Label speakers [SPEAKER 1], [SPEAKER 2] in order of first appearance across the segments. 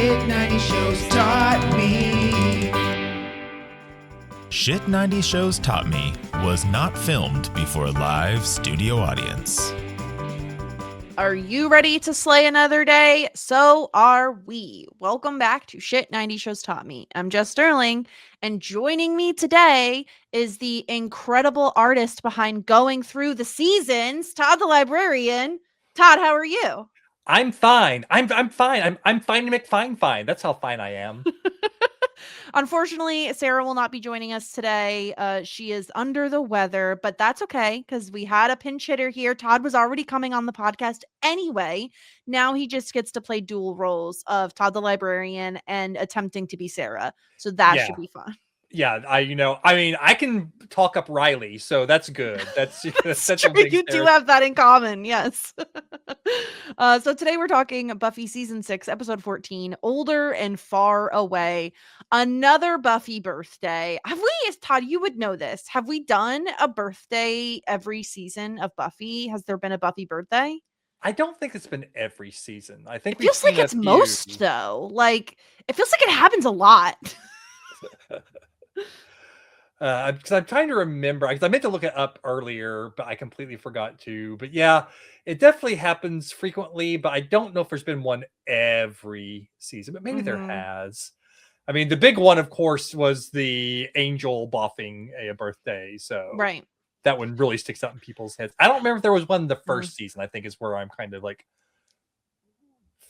[SPEAKER 1] Shit 90 Shows Taught Me.
[SPEAKER 2] Shit 90 Shows Taught Me was not filmed before a live studio audience.
[SPEAKER 3] Are you ready to slay another day? So are we. Welcome back to Shit 90 Shows Taught Me. I'm Jess Sterling, and joining me today is the incredible artist behind going through the seasons, Todd the Librarian. Todd, how are you?
[SPEAKER 4] I'm fine. I'm fine. I'm fine to McFine. That's how fine I am.
[SPEAKER 3] Unfortunately, Sara will not be joining us today. She is under the weather, but that's okay because we had a pinch hitter here. Todd was already coming on the podcast anyway. Now he just gets to play dual roles of Todd the Librarian and attempting to be Sara. So that should be fun.
[SPEAKER 4] Yeah, I can talk up Riley, so that's good. That's
[SPEAKER 3] true. You do have that in common, yes. So today we're talking Buffy season 6, episode 14, Older and Far Away. Another Buffy birthday. Have we, Todd, you would know this. Have we done a birthday every season of Buffy? Has there been a Buffy birthday?
[SPEAKER 4] I don't think it's been every season. I think
[SPEAKER 3] it feels like it's most though. Like it feels like it happens a lot.
[SPEAKER 4] Because I'm trying to remember, because I meant to look it up earlier, but I completely forgot to. But yeah, it definitely happens frequently, but I don't know if there's been one every season, but maybe there has. I mean, the big one, of course, was the Angel boffing a birthday. So
[SPEAKER 3] right.
[SPEAKER 4] That one really sticks out in people's heads. I don't remember if there was one in the first season, I think is where I'm kind of like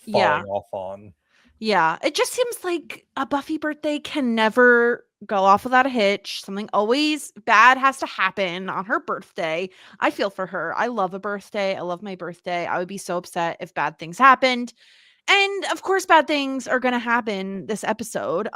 [SPEAKER 4] falling off on.
[SPEAKER 3] Yeah, it just seems like a Buffy birthday can never go off without a hitch. Something always bad has to happen on her birthday. I feel for her. I love a birthday. I love my birthday. I would be so upset if bad things happened. And of course, bad things are going to happen this episode.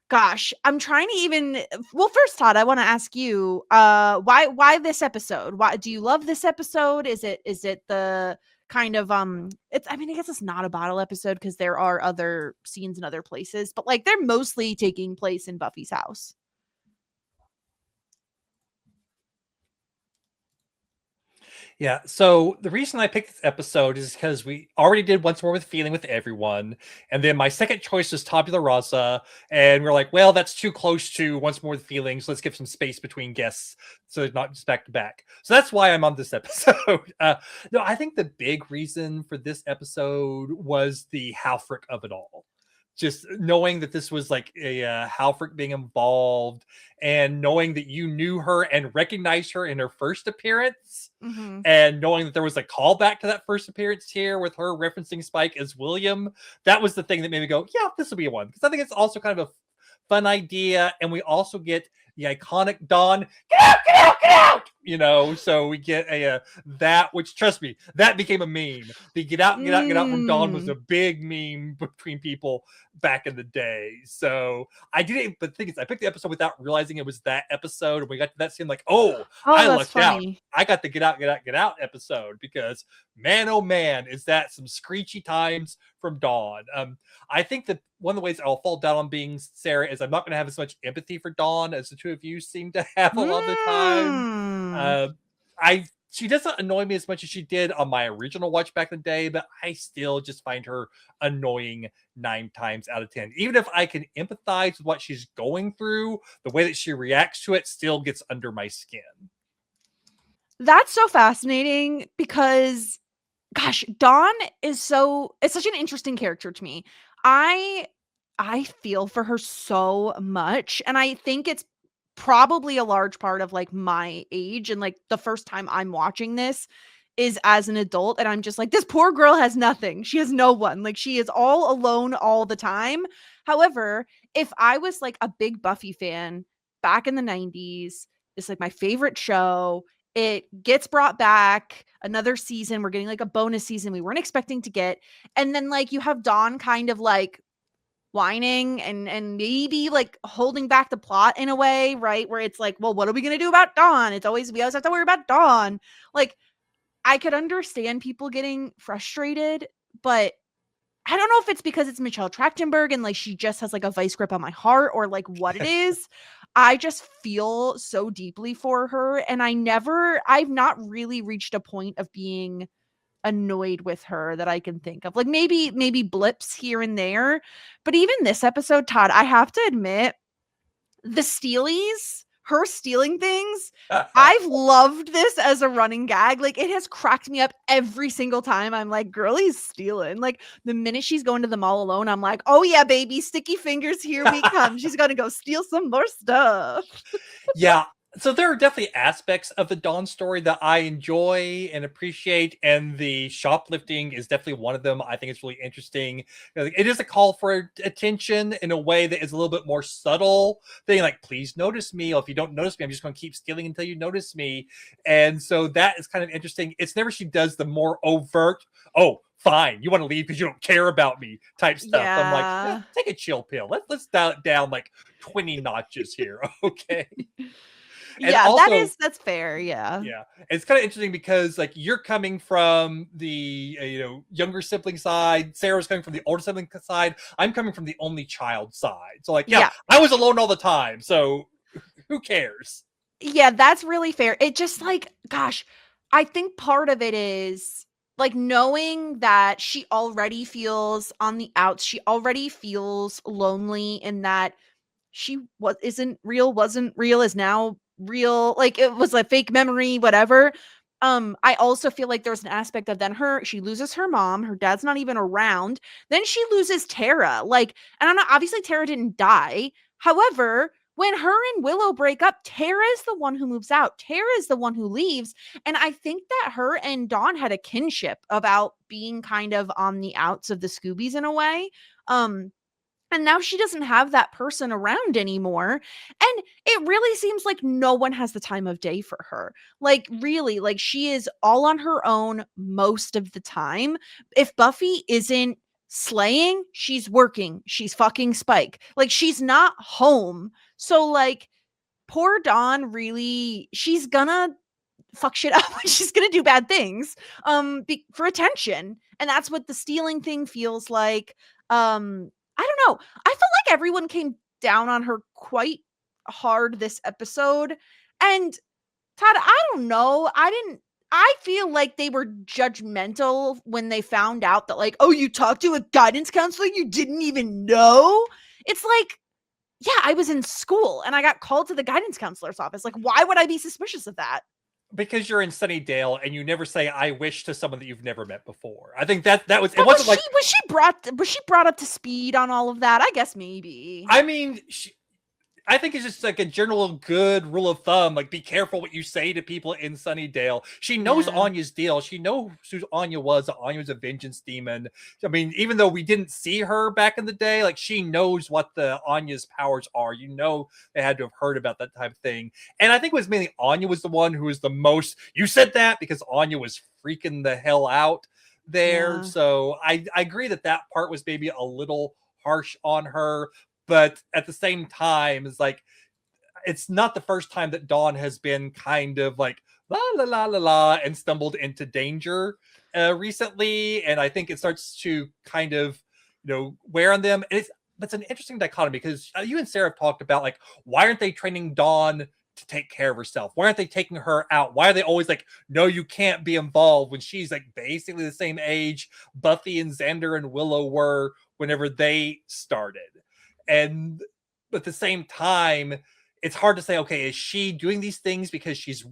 [SPEAKER 3] Gosh, I'm trying to well, first, Todd, I want to ask you, why this episode? Why do you love this episode? Is it the kind of I guess it's not a bottle episode because there are other scenes in other places, but like they're mostly taking place in Buffy's house.
[SPEAKER 4] Yeah, so the reason I picked this episode is because we already did Once More with Feeling with everyone, and then my second choice is Tabula Rasa, and we're like, well, that's too close to Once More with Feeling, so let's give some space between guests so it's not just back to back. So that's why I'm on this episode. No, I think the big reason for this episode was the Halfrek of it all. Just knowing that this was like a Halfrek being involved and knowing that you knew her and recognized her in her first appearance and knowing that there was a callback to that first appearance here with her referencing Spike as William, that was the thing that made me go, yeah, this will be one. Because I think it's also kind of a fun idea. And we also get the iconic Dawn, get out, get out, get out! You know, so we get that, which trust me, that became a meme. The get out, get out, get out from Dawn was a big meme between people back in the day. So I didn't, but the thing is, I picked the episode without realizing it was that episode. And we got to that scene like, I lucked out. I got the get out, get out, get out episode because man, oh man, is that some screechy times from Dawn. I think that one of the ways I'll fall down on being Sara is I'm not going to have as much empathy for Dawn as the two of you seem to have a lot of the time. She doesn't annoy me as much as she did on my original watch back in the day, but I still just find her annoying 9 times out of 10. Even if I can empathize with what she's going through, the way that she reacts to it still gets under my skin.
[SPEAKER 3] That's so fascinating because, gosh, Dawn is such an interesting character to me. I feel for her so much, and I think it's probably a large part of like my age and like the first time I'm watching this is as an adult, and I'm just like, this poor girl has nothing. She has no one. Like she is all alone all the time. However, if I was like a big Buffy fan back in the 90s, it's like my favorite show. It gets brought back another season. We're getting like a bonus season we weren't expecting to get. And then like you have Dawn kind of like whining and maybe like holding back the plot in a way, right? Where it's like, well, what are we going to do about Dawn? We always have to worry about Dawn. Like I could understand people getting frustrated, but I don't know if it's because it's Michelle Trachtenberg and like she just has like a vice grip on my heart or like what it is. I just feel so deeply for her, and I've not really reached a point of being annoyed with her that I can think of. Like maybe blips here and there. But even this episode, Todd, I have to admit, the Steelies, her stealing things, I've loved this as a running gag. Like it has cracked me up every single time. I'm like, girlie's stealing. Like the minute she's going to the mall alone, I'm like, oh yeah, baby, sticky fingers, here we come. She's gonna go steal some more stuff.
[SPEAKER 4] Yeah. So there are definitely aspects of the Dawn story that I enjoy and appreciate, and the shoplifting is definitely one of them. I think it's really interesting. It is a call for attention in a way that is a little bit more subtle thing, like, please notice me, or if you don't notice me, I'm just going to keep stealing until you notice me. And so that is kind of interesting. It's never she does the more overt, oh, fine, you want to leave because you don't care about me type stuff.
[SPEAKER 3] Yeah.
[SPEAKER 4] I'm like, take a chill pill. Let's dial it down like 20 notches here, okay? And
[SPEAKER 3] yeah,
[SPEAKER 4] also,
[SPEAKER 3] that's fair. Yeah.
[SPEAKER 4] Yeah. It's kind of interesting because like you're coming from the younger sibling side, Sarah's coming from the older sibling side, I'm coming from the only child side. So like, yeah. I was alone all the time. So who cares?
[SPEAKER 3] Yeah, that's really fair. It just like, gosh, I think part of it is like knowing that she already feels on the outs. She already feels lonely in that she wasn't real, is now real. Like it was a fake memory, whatever. I also feel like there's an aspect of then she loses her mom, her dad's not even around. Then she loses Tara. Like, and I'm not, obviously Tara didn't die. However, when her and Willow break up, Tara is the one who moves out. Tara is the one who leaves. And I think that her and Dawn had a kinship about being kind of on the outs of the Scoobies in a way. And now she doesn't have that person around anymore. And it really seems like no one has the time of day for her. Like, really, like she is all on her own most of the time. If Buffy isn't slaying, she's working. She's fucking Spike. Like, she's not home. So, like, poor Dawn really, she's gonna fuck shit up. She's gonna do bad things for attention. And that's what the stealing thing feels like. I don't know. I felt like everyone came down on her quite hard this episode. And Todd, I don't know. I feel like they were judgmental when they found out that, like, oh, you talked to a guidance counselor you didn't even know? It's like, yeah, I was in school and I got called to the guidance counselor's office. Like, why would I be suspicious of that?
[SPEAKER 4] Because you're in Sunnydale and you never say "I wish" to someone that you've never met before. I think that was. It wasn't like
[SPEAKER 3] was she brought up to speed on all of that? I guess maybe.
[SPEAKER 4] I mean, I think it's just like a general good rule of thumb. Like, be careful what you say to people in Sunnydale. She knows Anya's deal. She knows who Anya was. Anya was a vengeance demon. I mean, even though we didn't see her back in the day, like she knows what the Anya's powers are. You know, they had to have heard about that type of thing. And I think it was mainly Anya was the one who was the most. You said that because Anya was freaking the hell out there.
[SPEAKER 3] Yeah.
[SPEAKER 4] So I agree that part was maybe a little harsh on her. But at the same time, it's like, it's not the first time that Dawn has been kind of like, la, la, la, la, la, and stumbled into danger recently. And I think it starts to kind of, wear on them. And it's an interesting dichotomy because you and Sarah have talked about, like, why aren't they training Dawn to take care of herself? Why aren't they taking her out? Why are they always like, no, you can't be involved, when she's like basically the same age Buffy and Xander and Willow were whenever they started? And at the same time, it's hard to say, okay, is she doing these things because she's,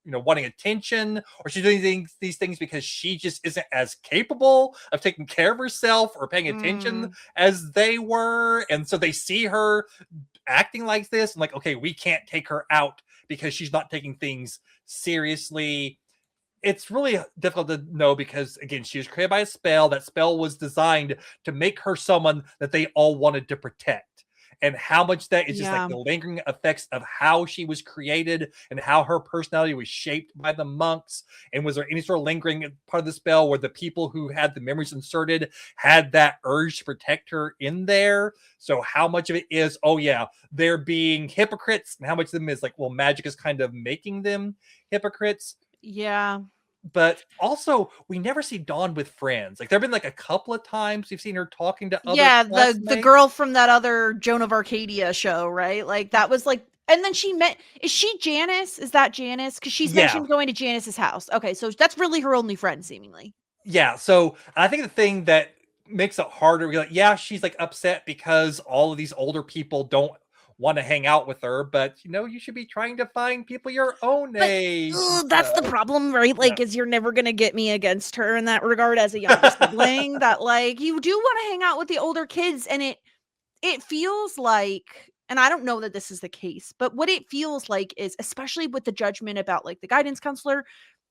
[SPEAKER 4] wanting attention, or she's doing these things because she just isn't as capable of taking care of herself or paying attention as they were? And so they see her acting like this and like, okay, we can't take her out because she's not taking things seriously. It's really difficult to know because, again, she was created by a spell. That spell was designed to make her someone that they all wanted to protect. And how much that is just like the lingering effects of how she was created and how her personality was shaped by the monks. And was there any sort of lingering part of the spell where the people who had the memories inserted had that urge to protect her in there? So how much of it is, oh yeah, they're being hypocrites, and how much of them is like, well, magic is kind of making them hypocrites?
[SPEAKER 3] Yeah.
[SPEAKER 4] But also, we never see Dawn with friends. Like, there have been like a couple of times we've seen her talking to other
[SPEAKER 3] the girl from that other Joan of Arcadia show, right? Like, that was like And then is she Janice? Is that Janice? Because she's mentioned going to Janice's house. Okay, so that's really her only friend, seemingly.
[SPEAKER 4] Yeah, so I think the thing that makes it harder, like, yeah, she's like upset because all of these older people don't want to hang out with her, but you should be trying to find people your own age.
[SPEAKER 3] That's the problem, right? Like, is you're never gonna get me against her in that regard as a younger sibling. That like you do want to hang out with the older kids, and it feels like, and I don't know that this is the case, but what it feels like is, especially with the judgment about like the guidance counselor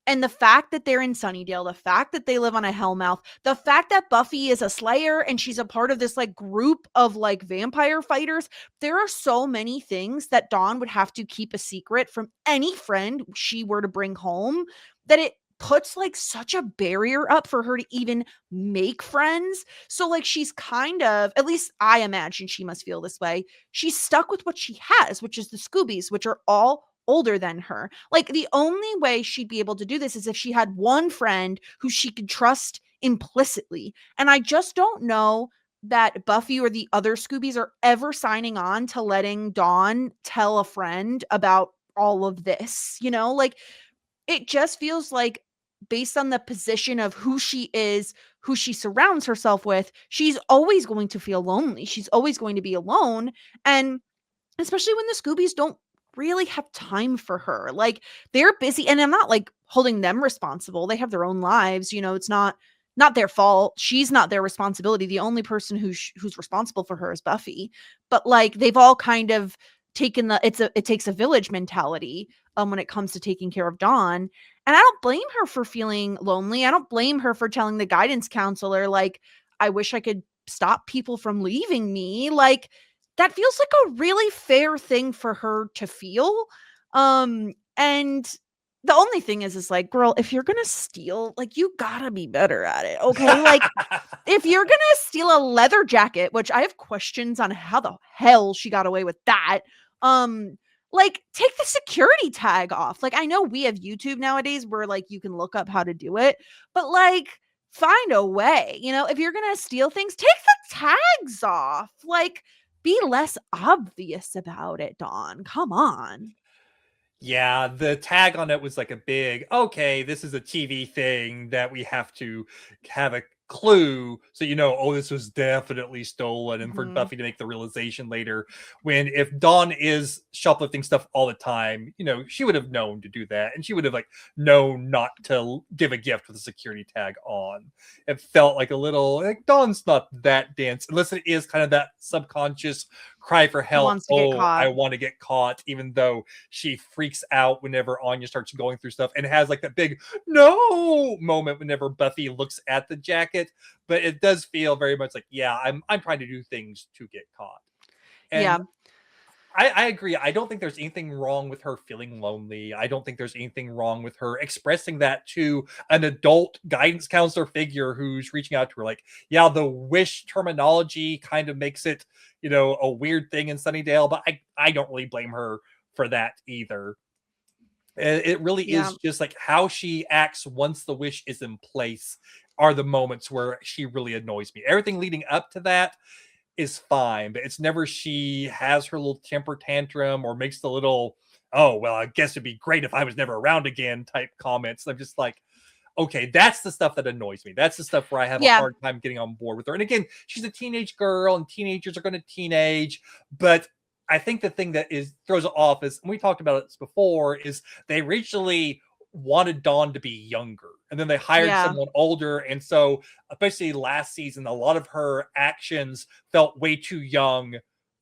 [SPEAKER 3] and the fact that they're in Sunnydale, the fact that they live on a Hellmouth, the fact that Buffy is a Slayer and she's a part of this like group of like vampire fighters, there are so many things that Dawn would have to keep a secret from any friend she were to bring home, that it puts like such a barrier up for her to even make friends. So like she's kind of, at least I imagine she must feel this way, she's stuck with what she has, which is the Scoobies, which are all older than her. Like the only way she'd be able to do this is if she had one friend who she could trust implicitly. And I just don't know that Buffy or the other Scoobies are ever signing on to letting Dawn tell a friend about all of this, like it just feels like, based on the position of who she is, who she surrounds herself with, she's always going to feel lonely. She's always going to be alone. And especially when the Scoobies don't really have time for her. Like they're busy, and I'm not like holding them responsible. They have their own lives. It's not their fault. She's not their responsibility. The only person who's responsible for her is Buffy. But like they've all kind of taken it takes a village mentality when it comes to taking care of Dawn. And I don't blame her for feeling lonely. I don't blame her for telling the guidance counselor, like, I wish I could stop people from leaving me. Like, that feels like a really fair thing for her to feel. And the only thing is like, girl, if you're gonna steal, like, you gotta be better at it, okay? Like, if you're gonna steal a leather jacket, which I have questions on how the hell she got away with that, like, take the security tag off. Like, I know we have YouTube nowadays where, like, you can look up how to do it, but, like, find a way. If you're gonna steal things, take the tags off. Like, be less obvious about it, Dawn. Come on.
[SPEAKER 4] Yeah, the tag on it was like a big, okay, this is a TV thing that we have to have a clue so oh, this was definitely stolen, and for Buffy to make the realization later, when if Dawn is shoplifting stuff all the time, she would have known to do that, and she would have like known not to give a gift with a security tag on. It felt like a little like Dawn's not that dense, unless it is kind of that subconscious cry for help. I want to get caught, even though she freaks out whenever Anya starts going through stuff and has like that big no moment whenever Buffy looks at the jacket. But it does feel very much like, yeah, I'm trying to do things to get caught. And
[SPEAKER 3] yeah.
[SPEAKER 4] I agree. I don't think there's anything wrong with her feeling lonely. I don't think there's anything wrong with her expressing that to an adult guidance counselor figure who's reaching out to her. Like, yeah, the wish terminology kind of makes it, a weird thing in Sunnydale, but I don't really blame her for that either. It really is just like how she acts once the wish is in place are the moments where she really annoys me. Everything leading up to that is fine, but it's never she has her little temper tantrum or makes the little, oh, well, I guess it'd be great if I was never around again type comments. I'm just like, okay, that's the stuff that annoys me. That's the stuff where I have a hard time getting on board with her. And again, she's a teenage girl and teenagers are going to teenage, but I think the thing that throws it off is, and we talked about it before, is they originally wanted Dawn to be younger, and then they hired someone older, and so especially last season, a lot of her actions felt way too young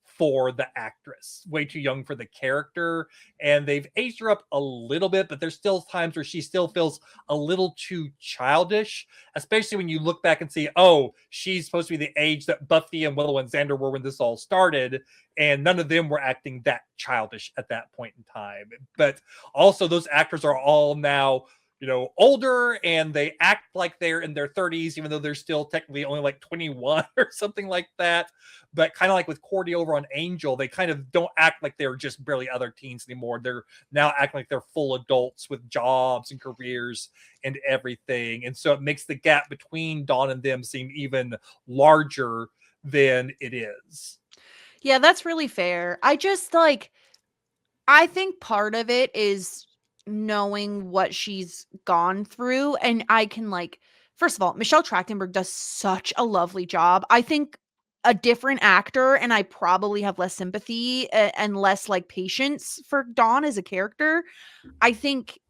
[SPEAKER 4] for the actress, way too young for the character, and they've aged her up a little bit, but there's still times where she still feels a little too childish, especially when you look back and see, oh, she's supposed to be the age that Buffy and Willow and Xander were when this all started, and none of them were acting that childish at that point in time. But also those actors are all now older, and they act like they're in their 30s, even though they're still technically only like 21 or something like that. But kind of like with Cordy over on Angel, they kind of don't act like they're just barely other teens anymore. They're now acting like they're full adults with jobs and careers and everything. And so it makes the gap between Dawn and them seem even larger than it is.
[SPEAKER 3] Yeah, that's really fair. I just like, I think part of it is knowing what she's gone through. And I can, like, first of all, Michelle Trachtenberg does such a lovely job. I think a different actor, and I probably have less sympathy and less like patience for Dawn as a character. I think,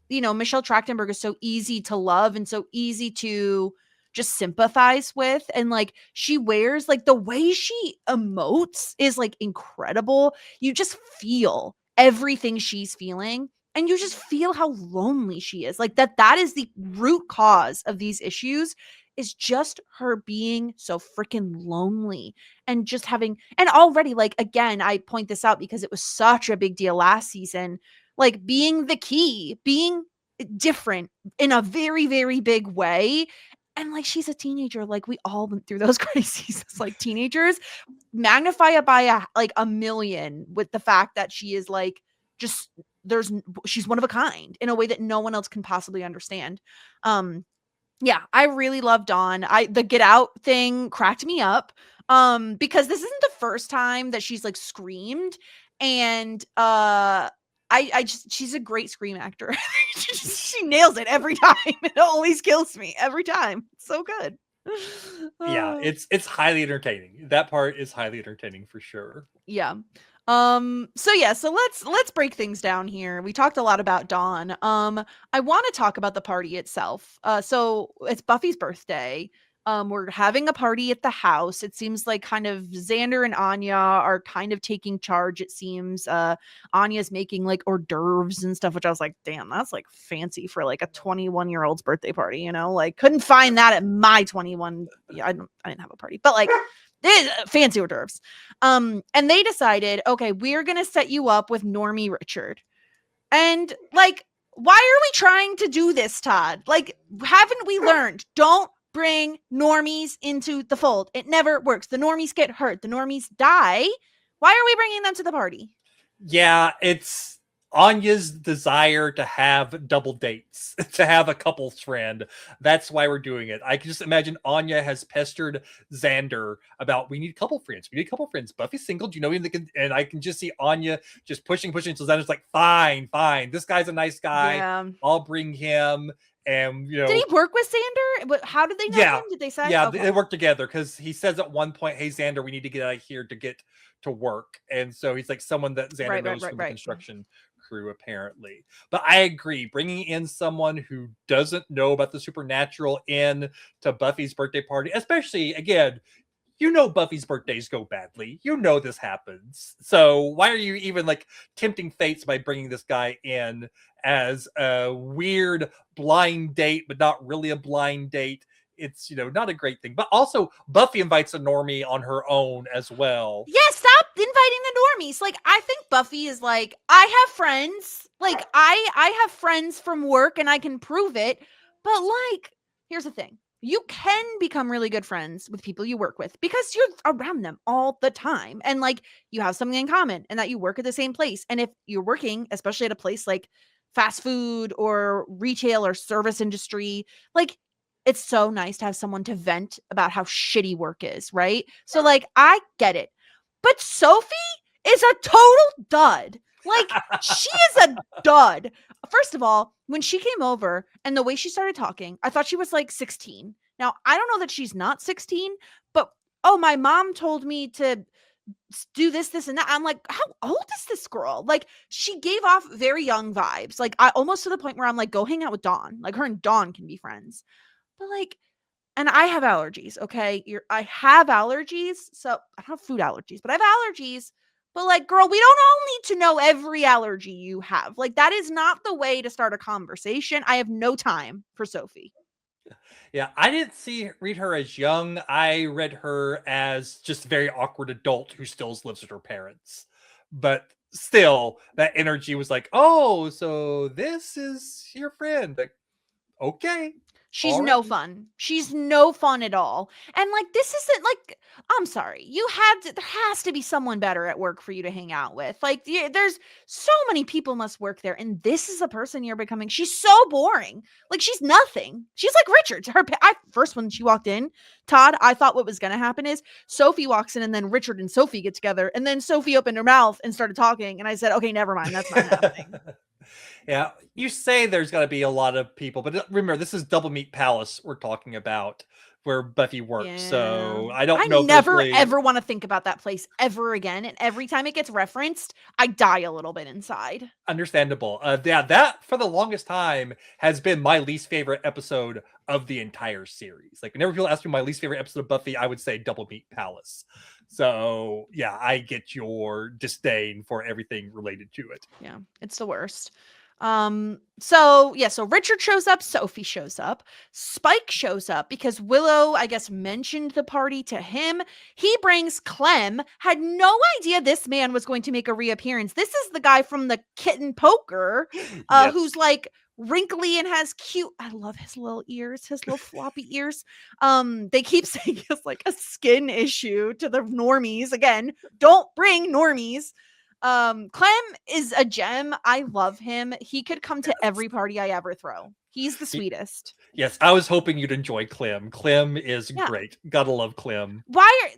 [SPEAKER 3] Michelle Trachtenberg is so easy to love and so easy to just sympathize with. And like, she wears, like, the way she emotes is like incredible. You just feel everything she's feeling, and you just feel how lonely she is. Like, that is the root cause of these issues, is just her being so freaking lonely, and just having, and already, like, again, I point this out because it was such a big deal last season, like, being the key, being different in a very, very big way. And like, she's a teenager. Like, we all went through those crises as like teenagers. Magnify it by a million with the fact that she is like, just, she's one of a kind in a way that no one else can possibly understand. Yeah, I really love Dawn. The Get Out thing cracked me up. Because this isn't the first time that she's like screamed. And I just, she's a great scream actor. She nails it every time. It always kills me every time. It's so good.
[SPEAKER 4] Yeah, it's highly entertaining. That part is highly entertaining for sure.
[SPEAKER 3] Yeah. So let's break things down here. We talked a lot about Dawn. I want to talk about the party itself. So it's Buffy's birthday. We're having a party at the house. It seems like kind of Xander and Anya are kind of taking charge, it seems. Anya's making like hors d'oeuvres and stuff, which I was like, damn, that's like fancy for like a 21-year-old's birthday party, like, couldn't find that at my 21. Yeah, I didn't have a party, but like, fancy hors d'oeuvres. And they decided, okay, we're gonna set you up with Normie Richard. And like, why are we trying to do this, Todd? Like, haven't we learned? Don't bring normies into the fold. It never works. The normies get hurt. The normies die. Why are we bringing them to the party?
[SPEAKER 4] Yeah, it's Anya's desire to have double dates, to have a couple's friend. That's why we're doing it. I can just imagine Anya has pestered Xander about, we need couple friends. We need couple friends. Buffy's single. Do you know anything? And I can just see Anya just pushing. So Xander's like, fine. This guy's a nice guy. Yeah. I'll bring him. And did
[SPEAKER 3] he work with Xander? How did they know him? Did they say?
[SPEAKER 4] Yeah, okay. They worked together, because he says at one point, "Hey Xander, we need to get out of here to get to work." And so he's like someone that Xander knows from the construction crew, apparently. But I agree, bringing in someone who doesn't know about the supernatural in to Buffy's birthday party, especially, again, Buffy's birthdays go badly. This happens. So why are you even like tempting fates by bringing this guy in as a weird blind date, but not really a blind date? It's, not a great thing. But also, Buffy invites a normie on her own as well.
[SPEAKER 3] Yeah, stop inviting the normies. Like, I think Buffy is like, I have friends. Like, I have friends from work, and I can prove it. But like, here's the thing. You can become really good friends with people you work with because you're around them all the time. And like, you have something in common, and that you work at the same place. And if you're working, especially at a place like fast food or retail or service industry, like, it's so nice to have someone to vent about how shitty work is, right? So like, I get it. But Sophie is a total dud. Like, she is a dud. First of all, when she came over and the way she started talking, I thought she was like 16. Now, I don't know that she's not 16, but my mom told me to do this, and that. I'm like, how old is this girl? Like, she gave off very young vibes. Like, I almost to the point where I'm like, go hang out with Dawn. Like, her and Dawn can be friends. But like, and I have allergies, okay? I have allergies. So I don't have food allergies, but I have allergies. But like, girl, we don't all need to know every allergy you have. Like, that is not the way to start a conversation. I have no time for Sophie.
[SPEAKER 4] Yeah, I didn't read her as young. I read her as just a very awkward adult who still lives with her parents. But still, that energy was like, oh, so this is your friend. Like, okay.
[SPEAKER 3] She's
[SPEAKER 4] All
[SPEAKER 3] no
[SPEAKER 4] right.
[SPEAKER 3] fun. She's no fun at all. And like this isn't like I'm sorry. There has to be someone better at work for you to hang out with. Like there's so many people must work there and this is the person you're becoming. She's so boring. Like she's nothing. She's like Richard. First when she walked in, Todd, I thought what was going to happen is Sophie walks in and then Richard and Sophie get together and then Sophie opened her mouth and started talking and I said, "Okay, never mind. That's not happening."
[SPEAKER 4] Yeah, you say there's got to be a lot of people, but remember, this is Double Meat Palace we're talking about, where Buffy works. So I don't know.
[SPEAKER 3] I never ever want to think about that place ever again. And every time it gets referenced, I die a little bit inside.
[SPEAKER 4] Understandable. Yeah, that for the longest time has been my least favorite episode of the entire series. Like, whenever people ask me my least favorite episode of Buffy, I would say Double Meat Palace. So yeah, I get your disdain for everything related to it.
[SPEAKER 3] Yeah, it's the worst. So Richard shows up, Sophie shows up, Spike shows up because Willow, I guess, mentioned the party to him. He brings Clem, had no idea this man was going to make a reappearance. This is the guy from the Kitten Poker,
[SPEAKER 4] Yes.
[SPEAKER 3] who's like wrinkly and has cute, I love his little ears, his little floppy ears. They keep saying it's like a skin issue to the normies. Again, don't bring normies. Clem is a gem. I love him. He could come to every party I ever throw. He's the sweetest.
[SPEAKER 4] Yes, I was hoping you'd enjoy Clem. Clem is great. Gotta love Clem.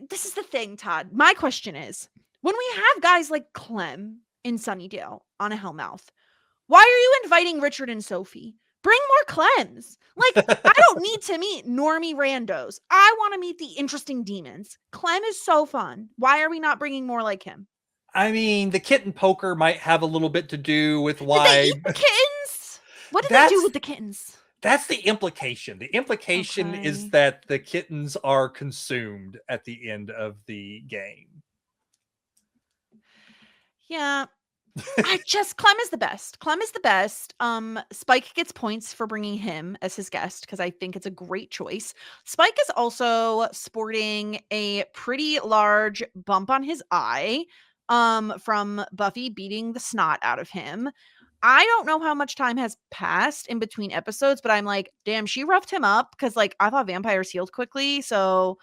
[SPEAKER 3] This is the thing, Todd. My question is, when we have guys like Clem in Sunnydale on a Hellmouth, why are you inviting Richard and Sophie? Bring more Clems. Like, I don't need to meet normie randos. I want to meet the interesting demons. Clem is so fun. Why are we not bringing more like him?
[SPEAKER 4] I mean, the Kitten Poker might have a little bit to do with why.
[SPEAKER 3] Did they eat the kittens? What did they do with the kittens?
[SPEAKER 4] That's the implication. The implication is that the kittens are consumed at the end of the game.
[SPEAKER 3] Yeah. Clem is the best. Clem is the best. Spike gets points for bringing him as his guest because I think it's a great choice. Spike is also sporting a pretty large bump on his eye from Buffy beating the snot out of him. I don't know how much time has passed in between episodes, but I'm like, damn, she roughed him up because like I thought vampires healed quickly. So,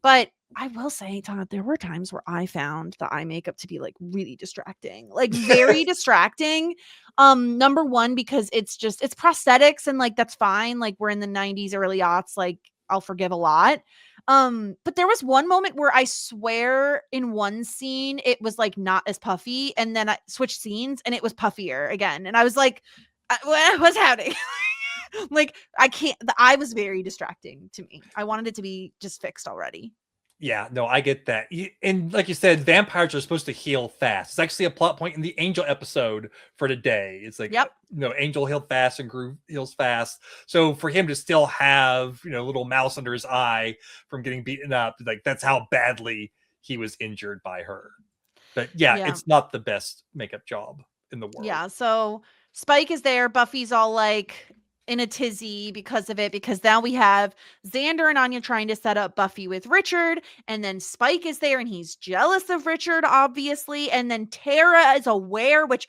[SPEAKER 3] but I will say, Todd, there were times where I found the eye makeup to be like really distracting, like very distracting. Number one, because it's prosthetics and like that's fine. Like we're in the 90s, early aughts, like I'll forgive a lot. But there was one moment where I swear in one scene it was like not as puffy, and then I switched scenes and it was puffier again. And I was like, what's happening? Like I can't, the eye was very distracting to me. I wanted it to be just fixed already.
[SPEAKER 4] Yeah, no, I get that. And like you said, vampires are supposed to heal fast. It's actually a plot point in the Angel episode for today. It's like, Angel healed fast and Groove heals fast. So for him to still have, a little mouse under his eye from getting beaten up, like that's how badly he was injured by her. But yeah, it's not the best makeup job in the world.
[SPEAKER 3] Yeah, so Spike is there. Buffy's all like in a tizzy because of it, because now we have Xander and Anya trying to set up Buffy with Richard, and then Spike is there and he's jealous of Richard, obviously, and then Tara is aware, which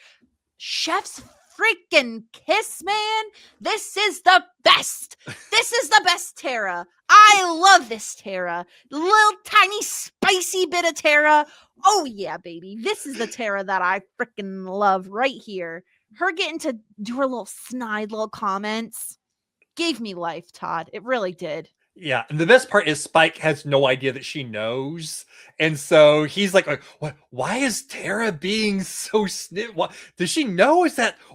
[SPEAKER 3] chef's freaking kiss, man. This is the best. This is the best Tara. I love this Tara. Little tiny spicy bit of Tara. Oh yeah, baby. This is the Tara that I freaking love right here. Her getting to do her little snide little comments gave me life, Todd. It really did.
[SPEAKER 4] Yeah, and the best part is Spike has no idea that she knows, and so he's like "What? Why is Tara being so snip? What does she know?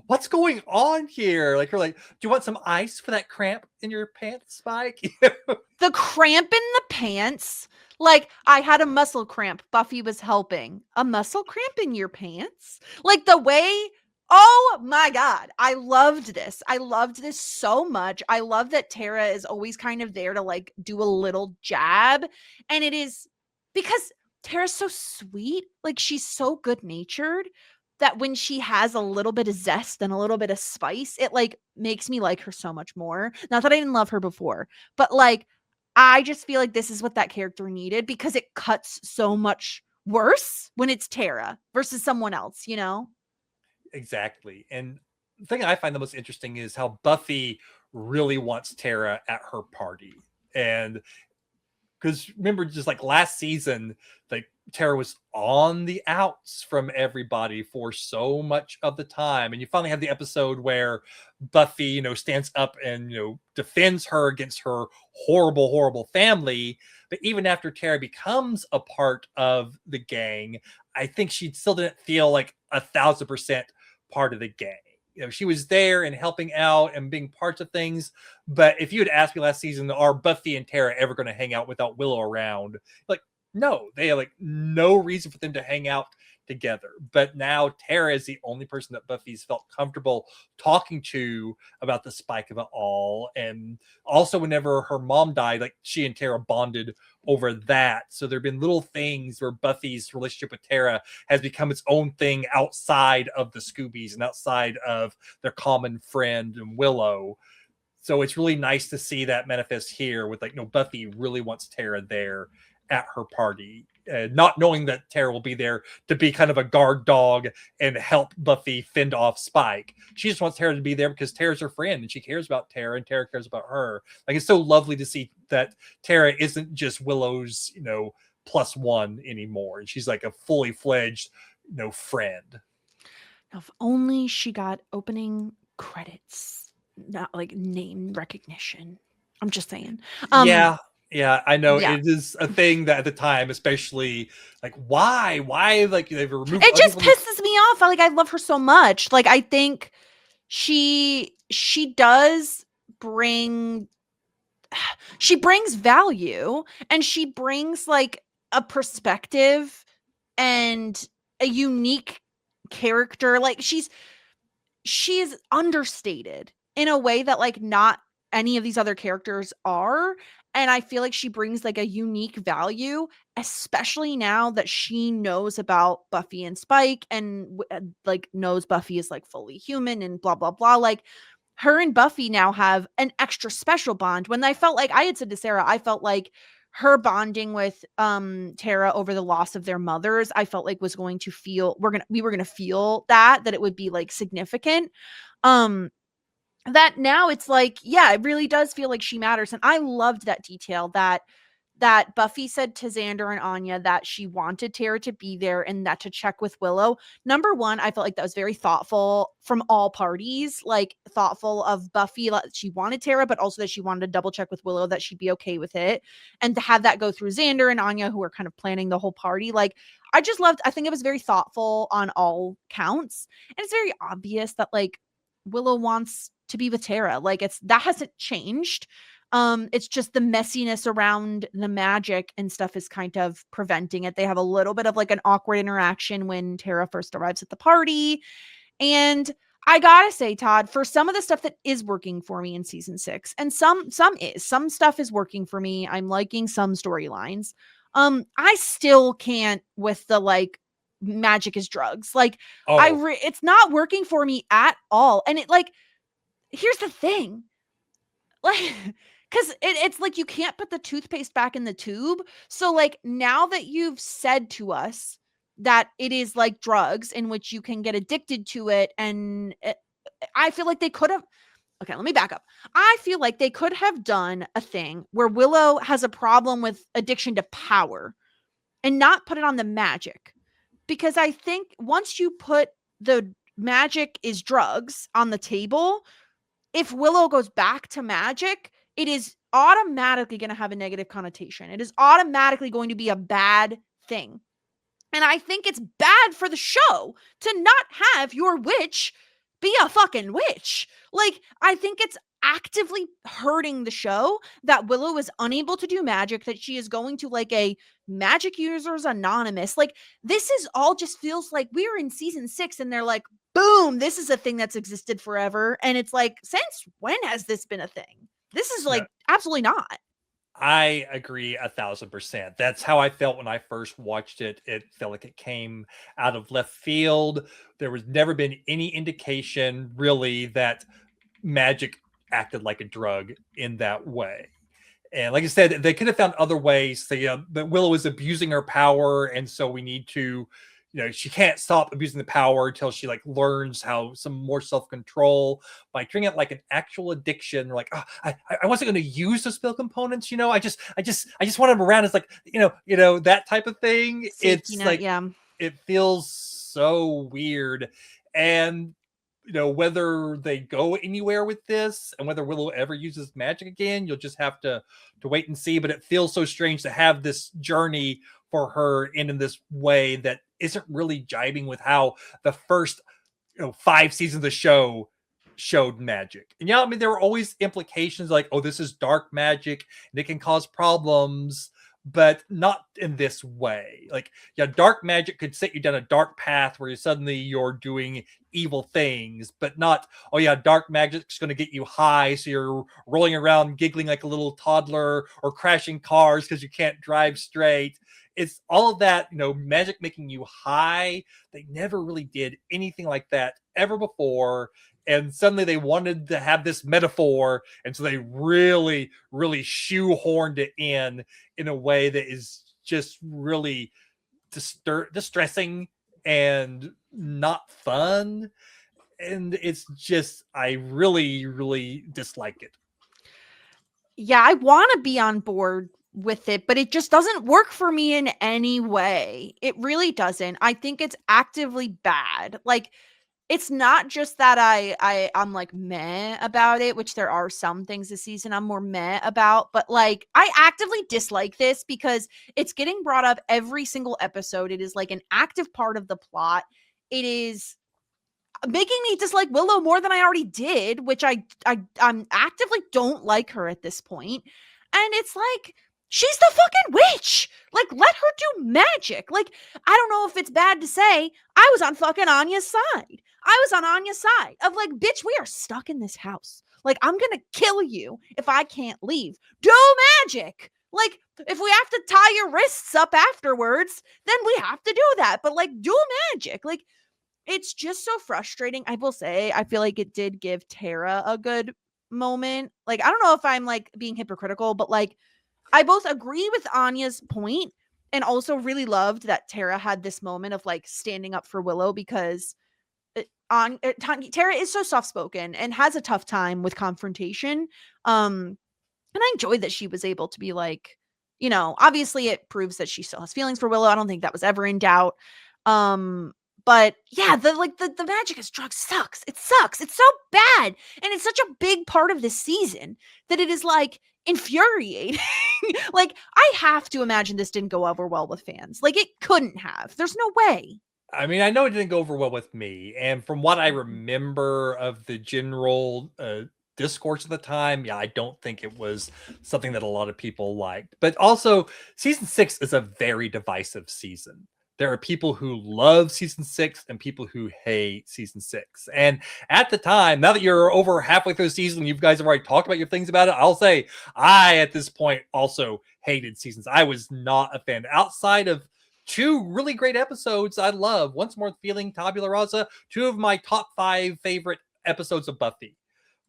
[SPEAKER 4] What's going on here?" Like her, like, "Do you want some ice for that cramp in your pants, Spike?"
[SPEAKER 3] The cramp in the pants. Like, I had a muscle cramp. Buffy was helping. A muscle cramp in your pants? Like the way. Oh my God. I loved this. I loved this so much. I love that Tara is always kind of there to like do a little jab. And it is because Tara's so sweet. Like she's so good natured that when she has a little bit of zest and a little bit of spice, it like makes me like her so much more. Not that I didn't love her before, but like, I just feel like this is what that character needed because it cuts so much worse when it's Tara versus someone else,
[SPEAKER 4] Exactly. And the thing I find the most interesting is how Buffy really wants Tara at her party. And because remember, just like last season, like Tara was on the outs from everybody for so much of the time. And you finally have the episode where Buffy, stands up and, defends her against her horrible, horrible family. But even after Tara becomes a part of the gang, I think she still didn't feel like 1,000% part of the gang. She was there and helping out and being parts of things. But if you had asked me last season, are Buffy and Tara ever going to hang out without Willow around? Like, no, they have like no reason for them to hang out together. But now Tara is the only person that Buffy's felt comfortable talking to about the Spike of it all. And also whenever her mom died, like she and Tara bonded over that. So there have been little things where Buffy's relationship with Tara has become its own thing outside of the Scoobies and outside of their common friend and Willow. So it's really nice to see that manifest here with Buffy really wants Tara there at her party, not knowing that Tara will be there to be kind of a guard dog and help Buffy fend off Spike. She just wants Tara to be there because Tara's her friend and she cares about Tara and Tara cares about her. Like, it's so lovely to see that Tara isn't just Willow's, plus one anymore. And she's like a fully fledged, friend.
[SPEAKER 3] Now, if only she got opening credits, not like name recognition. I'm just saying.
[SPEAKER 4] Yeah, I know.
[SPEAKER 3] Yeah.
[SPEAKER 4] It is a thing that at the time, especially like why like they've removed.
[SPEAKER 3] It just pisses me off. I love her so much. Like, I think she does brings value, and she brings like a perspective and a unique character. Like, she's understated in a way that like not any of these other characters are. And I feel like she brings like a unique value, especially now that she knows about Buffy and Spike and like knows Buffy is like fully human and blah, blah, blah. Like, her and Buffy now have an extra special bond. When I felt like, I had said to Sarah, I felt like her bonding with Tara over the loss of their mothers, I felt like was going to feel, we were going to feel that it would be like significant. That now it's like, yeah, it really does feel like she matters. And I loved that detail that Buffy said to Xander and Anya that she wanted Tara to be there and that to check with Willow. Number one, I felt like that was very thoughtful from all parties, like thoughtful of Buffy. She wanted Tara, but also that she wanted to double check with Willow that she'd be okay with it. And to have that go through Xander and Anya, who are kind of planning the whole party. Like, I think it was very thoughtful on all counts. And it's very obvious that like Willow wants to be with Tara. Like, that hasn't changed. It's just the messiness around the magic and stuff is kind of preventing it. They have a little bit of like an awkward interaction when Tara first arrives at the party. And I gotta say, Todd, for some of the stuff that is working for me in season 6, and some stuff is working for me. I'm liking some storylines. I still can't with the like magic is drugs. Like, it's not working for me at all. And it like, here's the thing, like, because it's like you can't put the toothpaste back in the tube. So like, now that you've said to us that it is like drugs in which you can get addicted to it, and I feel like they could have, okay, let me back up. I feel like they could have done a thing where Willow has a problem with addiction to power and not put it on the magic. Because I think once you put the magic is drugs on the table, if Willow goes back to magic, it is automatically going to have a negative connotation. It is automatically going to be a bad thing. And I think it's bad for the show to not have your witch be a fucking witch. Like, I think it's actively hurting the show that Willow is unable to do magic, that she is going to like a Magic Users Anonymous. Like, this is all just feels like we're in season 6 and they're like, boom, this is a thing that's existed forever. And it's like, since when has this been a thing? This is like, absolutely not.
[SPEAKER 4] I agree 1,000%. That's how I felt when I first watched it. It felt like it came out of left field. There was never been any indication really that magic acted like a drug in that way. And like I said, they could have found other ways. That Willow is abusing her power, and so we need to, she can't stop abusing the power until she like learns how some more self-control by treating it like an actual addiction. Like, oh, I wasn't going to use those pill components. I just want them around. It's like, that type of thing.
[SPEAKER 3] Safety
[SPEAKER 4] It's
[SPEAKER 3] net,
[SPEAKER 4] like,
[SPEAKER 3] yeah.
[SPEAKER 4] it feels so weird. And whether they go anywhere with this and whether Willow ever uses magic again, you'll just have to wait and see. But it feels so strange to have this journey for her in this way that isn't really jibing with how the first 5 seasons of the show showed magic. And I mean, there were always implications like, oh, this is dark magic and it can cause problems, but not in this way. Like, dark magic could set you down a dark path where suddenly you're doing evil things, but not, oh yeah, dark magic's going to get you high, so you're rolling around giggling like a little toddler or crashing cars because you can't drive straight. It's all of that, magic making you high. They never really did anything like that ever before. And suddenly they wanted to have this metaphor. And so they really, really shoehorned it in a way that is just really distressing and not fun. And it's just, I really, really dislike it.
[SPEAKER 3] Yeah, I want to be on board with it, but it just doesn't work for me in any way. It really doesn't. I think it's actively bad. Like, it's not just that I'm like meh about it, which there are some things this season I'm more meh about, but like I actively dislike this because it's getting brought up every single episode. It is like an active part of the plot. It is making me dislike Willow more than I already did, which I'm actively don't like her at this point. And it's like, she's the fucking witch. Like, let her do magic. Like, I don't know if it's bad to say, I was on fucking Anya's side. I was on Anya's side of like, bitch, we are stuck in this house. Like, I'm gonna kill you if I can't leave. Do magic. Like, if we have to tie your wrists up afterwards, then we have to do that. But like, do magic. Like, it's just so frustrating. I will say, I feel like it did give Tara a good moment. Like, I don't know if I'm like being hypocritical, but like, I both agree with Anya's point and also really loved that Tara had this moment of like standing up for Willow because Tara is so soft-spoken and has a tough time with confrontation. And I enjoyed that she was able to be like, obviously it proves that she still has feelings for Willow. I don't think that was ever in doubt. But yeah, the magic as drugs sucks. It sucks. It's so bad. And it's such a big part of this season that it is like infuriating. Like, I have to imagine this didn't go over well with fans. Like, it couldn't have. There's no way.
[SPEAKER 4] I mean, I know it didn't go over well with me. And from what I remember of the general discourse at the time, yeah, I don't think it was something that a lot of people liked. But also, season 6 is a very divisive season. There are people who love season 6 and people who hate season 6. And at the time, now that you're over halfway through the season, you guys have already talked about your things about it. I'll say I, at this point, also hated seasons. I was not a fan. Outside of 2 really great episodes I love, Once More Feeling, Tabula Rasa, 2 of my top 5 favorite episodes of Buffy.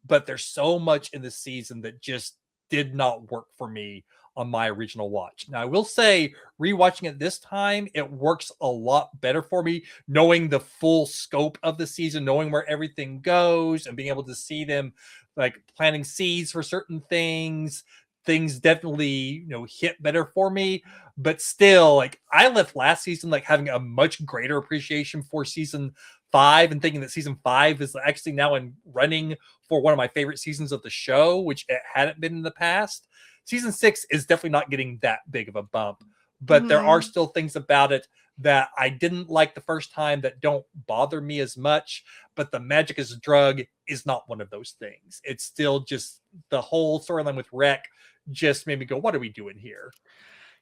[SPEAKER 4] But there's so much in this season that just did not work for me on my original watch. Now, I will say, rewatching it this time, it works a lot better for me, knowing the full scope of the season, knowing where everything goes, and being able to see them like planting seeds for certain things. Things definitely, hit better for me. But still, like, I left last season like having a much greater appreciation for season 5 and thinking that season 5 is actually now in running for one of my favorite seasons of the show, which it hadn't been in the past. Season 6 is definitely not getting that big of a bump, but there are still things about it that I didn't like the first time that don't bother me as much. But the magic as a drug is not one of those things. It's still just the whole storyline with Rec just made me go, what are we doing here?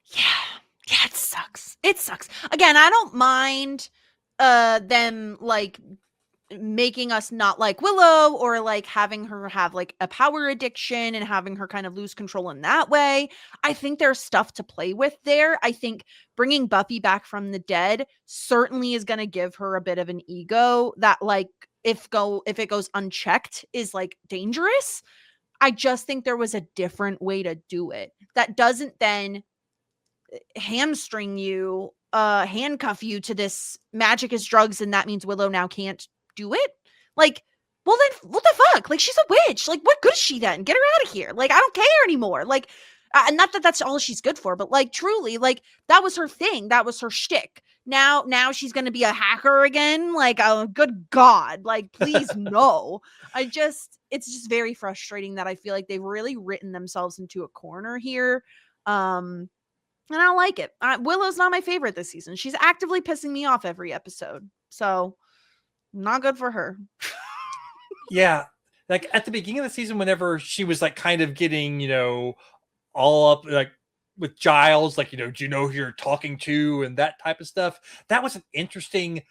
[SPEAKER 3] Yeah, it sucks. It sucks. Again, I don't mind them like making us not like Willow or like having her have like a power addiction and having her kind of lose control in that way. I think there's stuff to play with there. I think bringing Buffy back from the dead certainly is going to give her a bit of an ego that like if it goes unchecked is like dangerous. I just think there was a different way to do it that doesn't then hamstring you handcuff you to this magic is drugs and that means Willow now can't do it. Like, well then what the fuck? Like, she's a witch. Like, what good is she then? Get her out of here. Like, I don't care anymore. Like, not that that's all she's good for, but like, truly, like, that was her thing. That was her shtick. Now she's gonna be a hacker again. Like, oh, good God. Like, please no. It's just very frustrating that I feel like they've really written themselves into a corner here. And I don't like it. Willow's not my favorite this season. She's actively pissing me off every episode. So, not good for her.
[SPEAKER 4] Yeah. Like at the beginning of the season, whenever she was like kind of getting, all up like with Giles, like, do you know who you're talking to and that type of stuff. That was an interesting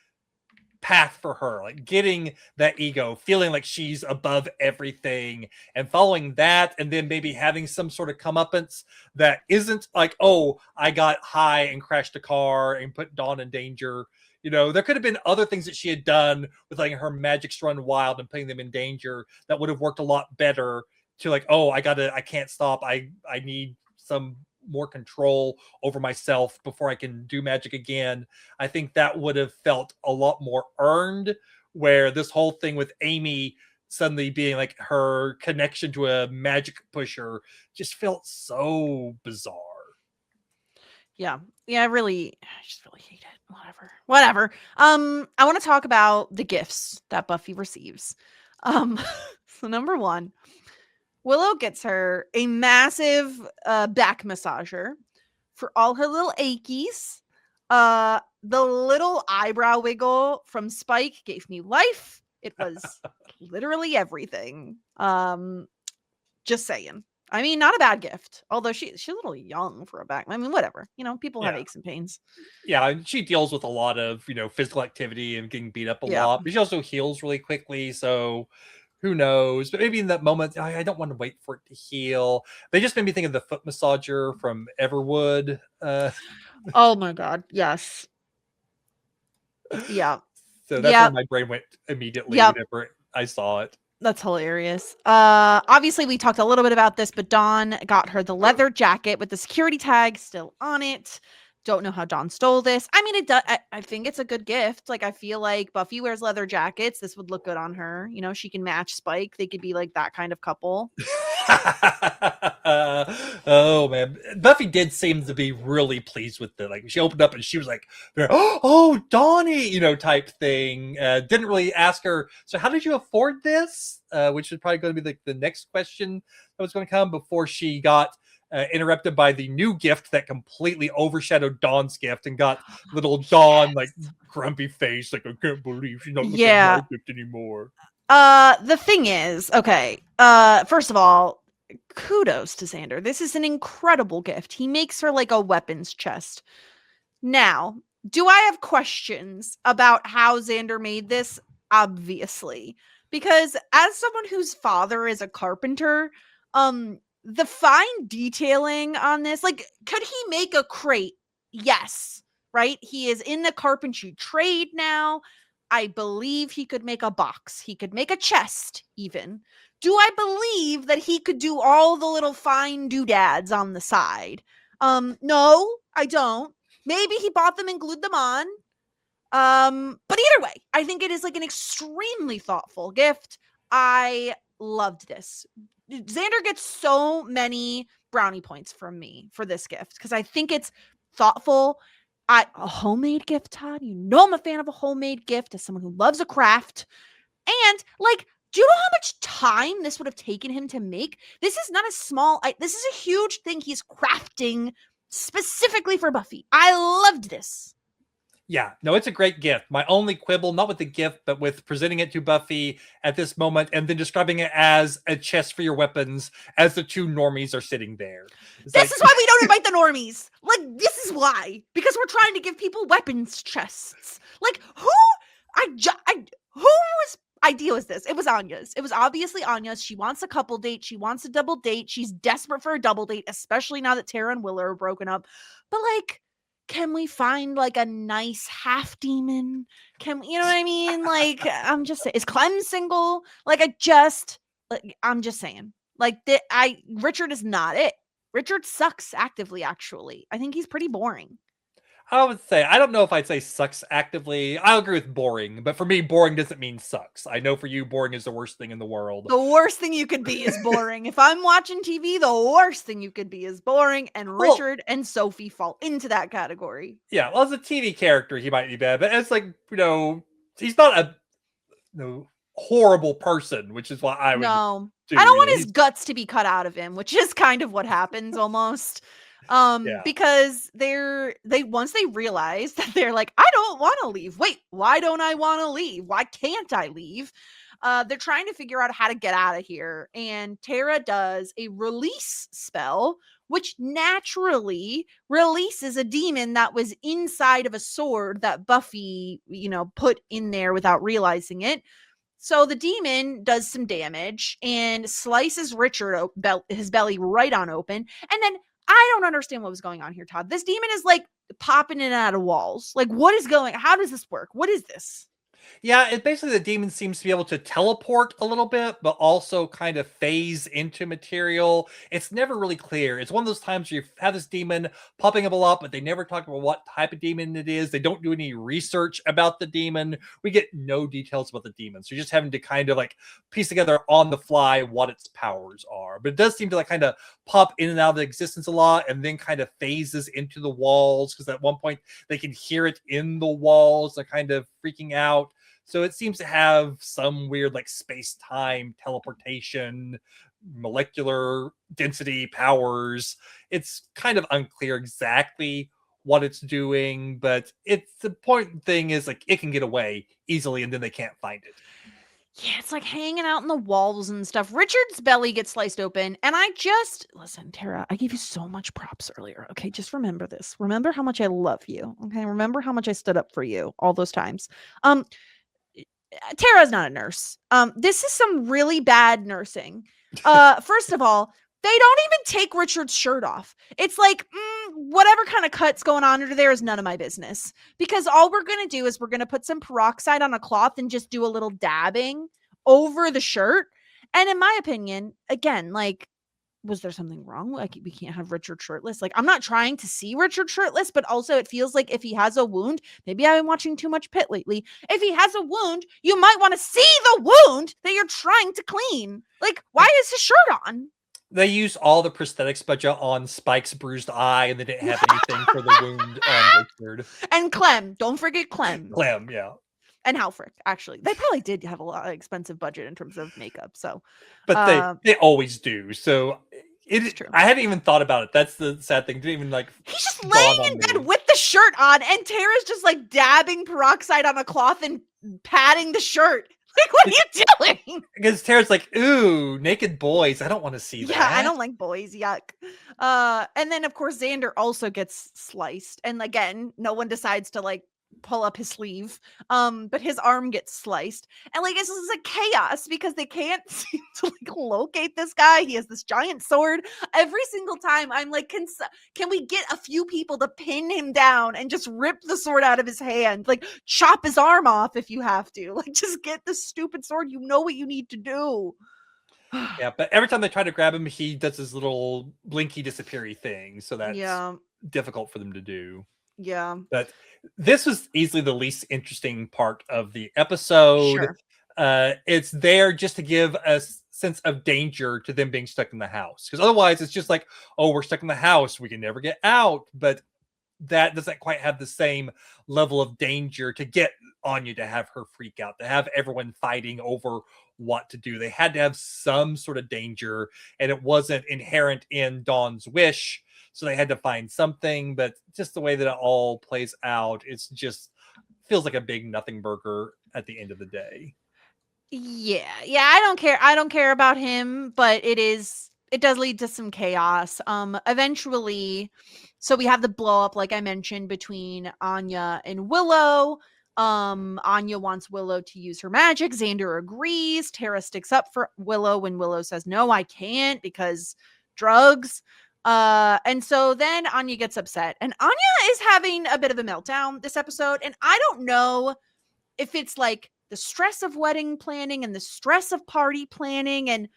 [SPEAKER 4] path for her, like getting that ego, feeling like she's above everything and following that, and then maybe having some sort of comeuppance that isn't like, oh, I got high and crashed a car and put Dawn in danger. There could have been other things that she had done with letting her magics run wild and putting them in danger that would have worked a lot better to like, oh, I can't stop. I need some more control over myself before I can do magic again. I think that would have felt a lot more earned, where this whole thing with Amy suddenly being like her connection to a magic pusher just felt so bizarre.
[SPEAKER 3] Yeah, I just really hate it. Whatever. I want to talk about the gifts that Buffy receives. So number one, Willow gets her a massive back massager for all her little achies. The little eyebrow wiggle from Spike gave me life. It was literally everything. Just saying. I mean, not a bad gift. Although she's a little young for a back. I mean, whatever. People have aches and pains.
[SPEAKER 4] Yeah, she deals with a lot of, physical activity and getting beat up a lot. But she also heals really quickly, so who knows? But maybe in that moment, I don't want to wait for it to heal. They just made me think of the foot massager from Everwood.
[SPEAKER 3] Oh my God, yes. Yeah.
[SPEAKER 4] So that's where my brain went immediately whenever I saw it.
[SPEAKER 3] That's hilarious. Obviously we talked a little bit about this, but Dawn got her the leather jacket with the security tag still on it. Don't know how Dawn stole this. I mean, it does. I think it's a good gift. Like, I feel like Buffy wears leather jackets. This would look good on her. She can match Spike. They could be like that kind of couple.
[SPEAKER 4] Oh man, Buffy did seem to be really pleased with it. Like, she opened up and she was like, "Oh, Donnie," type thing. Didn't really ask her, so how did you afford this? Which is probably going to be like the next question that was going to come before she got interrupted by the new gift that completely overshadowed Dawn's gift and got little Dawn like grumpy face, like, I can't believe she's not looking at my gift anymore.
[SPEAKER 3] The thing is, okay, first of all, kudos to Xander. This is an incredible gift. He makes her like a weapons chest. Now, do I have questions about how Xander made this? Obviously, because as someone whose father is a carpenter, the fine detailing on this, like, could he make a crate? Yes, right? He is in the carpentry trade now. I believe he could make a box. He could make a chest, even. Do I believe that he could do all the little fine doodads on the side? No, I don't. Maybe he bought them and glued them on. But either way, I think it is like an extremely thoughtful gift. I loved this. Xander gets so many brownie points from me for this gift because I think it's thoughtful. A homemade gift, Todd. I'm a fan of a homemade gift as someone who loves a craft. And like, do you know how much time this would have taken him to make? This is not a small, this is a huge thing he's crafting specifically for Buffy. I loved this.
[SPEAKER 4] Yeah, no, it's a great gift. My only quibble, not with the gift, but with presenting it to Buffy at this moment and then describing it as a chest for your weapons as the two normies are sitting there.
[SPEAKER 3] This is why we don't invite the normies. Like, this is why. Because we're trying to give people weapons chests. Like, whose idea was this? It was Anya's. It was obviously Anya's. She wants a couple date. She wants a double date. She's desperate for a double date, especially now that Tara and Willow are broken up. But like, can we find like a nice half demon? Can we, you know what I mean? Like, I'm just saying, is Clem single? Like, I'm just saying, like, Richard is not it. Richard sucks actively, actually. I think he's pretty boring.
[SPEAKER 4] I would say, I don't know if I'd say sucks actively. I'll agree with boring, but for me, boring doesn't mean sucks. I know for you, boring is the worst thing in the world.
[SPEAKER 3] The worst thing you could be is boring. If I'm watching TV, the worst thing you could be is boring, and
[SPEAKER 4] Well-
[SPEAKER 3] Richard and Sophie fall into that category.
[SPEAKER 4] Yeah, well, as a TV character, he might be bad, but it's like, he's not a horrible person, which is what I would
[SPEAKER 3] No,
[SPEAKER 4] do.
[SPEAKER 3] I don't want his guts to be cut out of him, which is kind of what happens almost.
[SPEAKER 4] Yeah.
[SPEAKER 3] Because once they realize that they're like, I don't want to leave. Wait, why don't I want to leave? Why can't I leave? They're trying to figure out how to get out of here. And Tara does a release spell, which naturally releases a demon that was inside of a sword that Buffy, put in there without realizing it. So the demon does some damage and slices Richard his belly right on open. And then I don't understand what was going on here, Todd. This demon is like popping in and out of walls. Like, how does this work? What is this?
[SPEAKER 4] Yeah, it basically, the demon seems to be able to teleport a little bit, but also kind of phase into material. It's never really clear. It's one of those times where you have this demon popping up a lot, but they never talk about what type of demon it is. They don't do any research about the demon. We get no details about the demon. So you're just having to kind of like piece together on the fly what its powers are. But it does seem to like kind of pop in and out of existence a lot, and then kind of phases into the walls, because at one point they can hear it in the walls. They're kind of freaking out. So it seems to have some weird like space-time teleportation, molecular density powers. It's kind of unclear exactly what it's doing, but the important thing is like it can get away easily and then they can't find it.
[SPEAKER 3] Yeah, it's like hanging out in the walls and stuff. Richard's belly gets sliced open, and listen, Tara, I gave you so much props earlier. Okay, just remember this. Remember how much I love you. Okay, remember how much I stood up for you all those times. Tara's not a nurse. This is some really bad nursing. First of all, they don't even take Richard's shirt off. It's like, whatever kind of cut's going on under there is none of my business. Because all we're going to do is we're going to put some peroxide on a cloth and just do a little dabbing over the shirt. And in my opinion, again, like, was there something wrong? Like, we can't have Richard shirtless. Like, I'm not trying to see Richard shirtless, but also it feels like if he has a wound, maybe I've been watching too much Pit lately. If he has a wound, you might want to see the wound that you're trying to clean. Like, why is his shirt on?
[SPEAKER 4] They used all the prosthetics budget on Spike's bruised eye, and they didn't have anything for the wound on Richard.
[SPEAKER 3] And Clem. Don't forget Clem.
[SPEAKER 4] Clem, yeah.
[SPEAKER 3] And Halfrek, actually. They probably did have a lot of expensive budget in terms of makeup. So,
[SPEAKER 4] but they always do. So
[SPEAKER 3] it's true.
[SPEAKER 4] I hadn't even thought about it. That's the sad thing. Didn't even like.
[SPEAKER 3] He's just laying in bed with the shirt on, and Tara's just like dabbing peroxide on a cloth and patting the shirt. Like, what are you doing?
[SPEAKER 4] Because Tara's like, ooh, naked boys. I don't want to see that.
[SPEAKER 3] Yeah, I don't like boys. Yuck. And then of course Xander also gets sliced, and again, no one decides to like pull up his sleeve. But his arm gets sliced, and like this is a chaos because they can't seem to like locate this guy. He has this giant sword. Every single time I'm like, can we get a few people to pin him down and just rip the sword out of his hand? Like, chop his arm off if you have to. Like, just get the stupid sword. You know what you need to do.
[SPEAKER 4] Yeah, but every time they try to grab him, he does his little blinky disappeary thing. So that's difficult for them to do.
[SPEAKER 3] Yeah.
[SPEAKER 4] But this was easily the least interesting part of the episode. Sure. It's there just to give a sense of danger to them being stuck in the house. Because otherwise it's just like, oh, we're stuck in the house. We can never get out. But that doesn't quite have the same level of danger to get Anya to have her freak out, to have everyone fighting over what to do. They had to have some sort of danger, and it wasn't inherent in Dawn's wish. So they had to find something, but just the way that it all plays out, it's just feels like a big nothing burger at the end of the day.
[SPEAKER 3] Yeah, I don't care. I don't care about him, but it does lead to some chaos. Eventually, so we have the blow up, like I mentioned, between Anya and Willow. Anya wants Willow to use her magic. Xander agrees. Tara sticks up for Willow when Willow says, no, I can't because drugs. And so then Anya gets upset, and Anya is having a bit of a meltdown this episode. And I don't know if it's like the stress of wedding planning and the stress of party planning and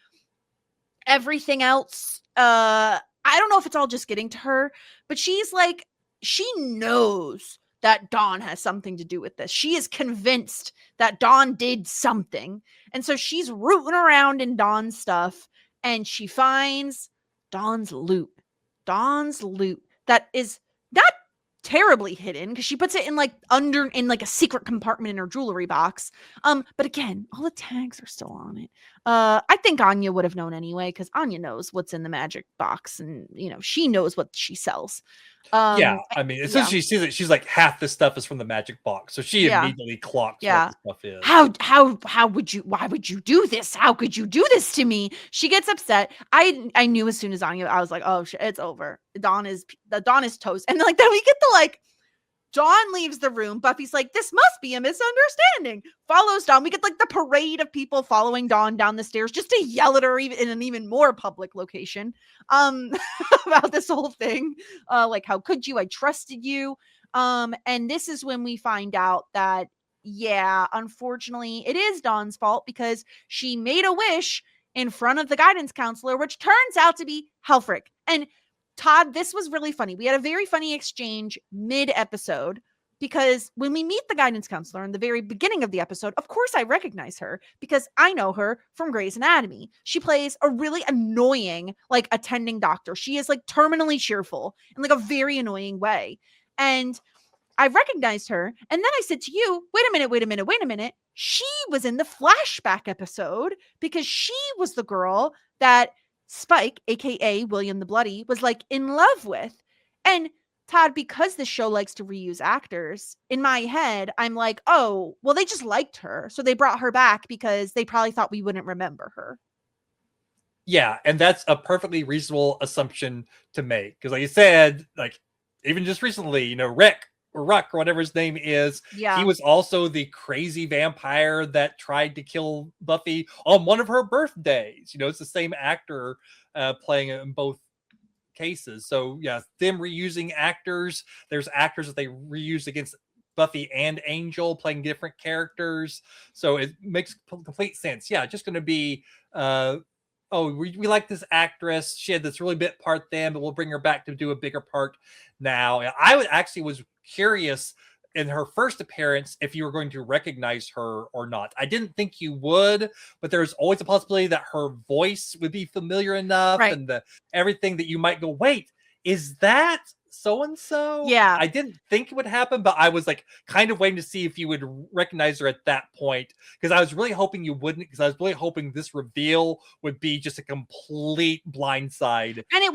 [SPEAKER 3] everything else. I don't know if it's all just getting to her, but she's like she knows that Dawn has something to do with this. She is convinced that Dawn did something. And so she's rooting around in Dawn's stuff and she finds Dawn's loot. Dawn's loot that is not terribly hidden because she puts it in like a secret compartment in her jewelry box. But again, all the tags are still on it. I think Anya would have known anyway because Anya knows what's in the magic box and she knows what she sells.
[SPEAKER 4] Yeah, I mean, as soon as she sees it, she's like, half this stuff is from the magic box, so she immediately clocks what the stuff is.
[SPEAKER 3] How would you? Why would you do this? How could you do this to me? She gets upset. I knew as soon as Anya, I was like, oh shit, it's over. Dawn is toast. And like then we get the Dawn leaves the room. Buffy's like, this must be a misunderstanding. Follows Dawn. We get like the parade of people following Dawn down the stairs just to yell at her even in an even more public location about this whole thing. Like, how could you? I trusted you. And this is when we find out that, yeah, unfortunately, it is Dawn's fault because she made a wish in front of the guidance counselor, which turns out to be Halfrek. And Todd, this was really funny. We had a very funny exchange mid-episode because when we meet the guidance counselor in the very beginning of the episode, of course I recognize her because I know her from Grey's Anatomy. She plays a really annoying, attending doctor. She is terminally cheerful in a very annoying way. And I recognized her. And then I said to you, wait a minute. She was in the flashback episode because she was the girl that Spike, aka William the Bloody, was in love with. And Todd, because this show likes to reuse actors, in my head, I'm like, oh, well, they just liked her. So they brought her back because they probably thought we wouldn't remember her.
[SPEAKER 4] Yeah, and that's a perfectly reasonable assumption to make. Because like you said, even just recently, Rick or Ruck or whatever his name is, he was also the crazy vampire that tried to kill Buffy on one of her birthdays. It's the same actor playing it in both cases. So yeah, them reusing actors. There's actors that they reused against Buffy and Angel playing different characters. So it makes complete sense. Yeah, just going to be we like this actress. She had this really bit part then, but we'll bring her back to do a bigger part now. I was curious in her first appearance if you were going to recognize her or not. I didn't think you would, but there's always a possibility that her voice would be familiar enough and everything that you might go, wait, is that so-and-so?
[SPEAKER 3] Yeah.
[SPEAKER 4] I didn't think it would happen, but I was kind of waiting to see if you would recognize her at that point, because I was really hoping you wouldn't, because I was really hoping this reveal would be just a complete blindside.
[SPEAKER 3] And it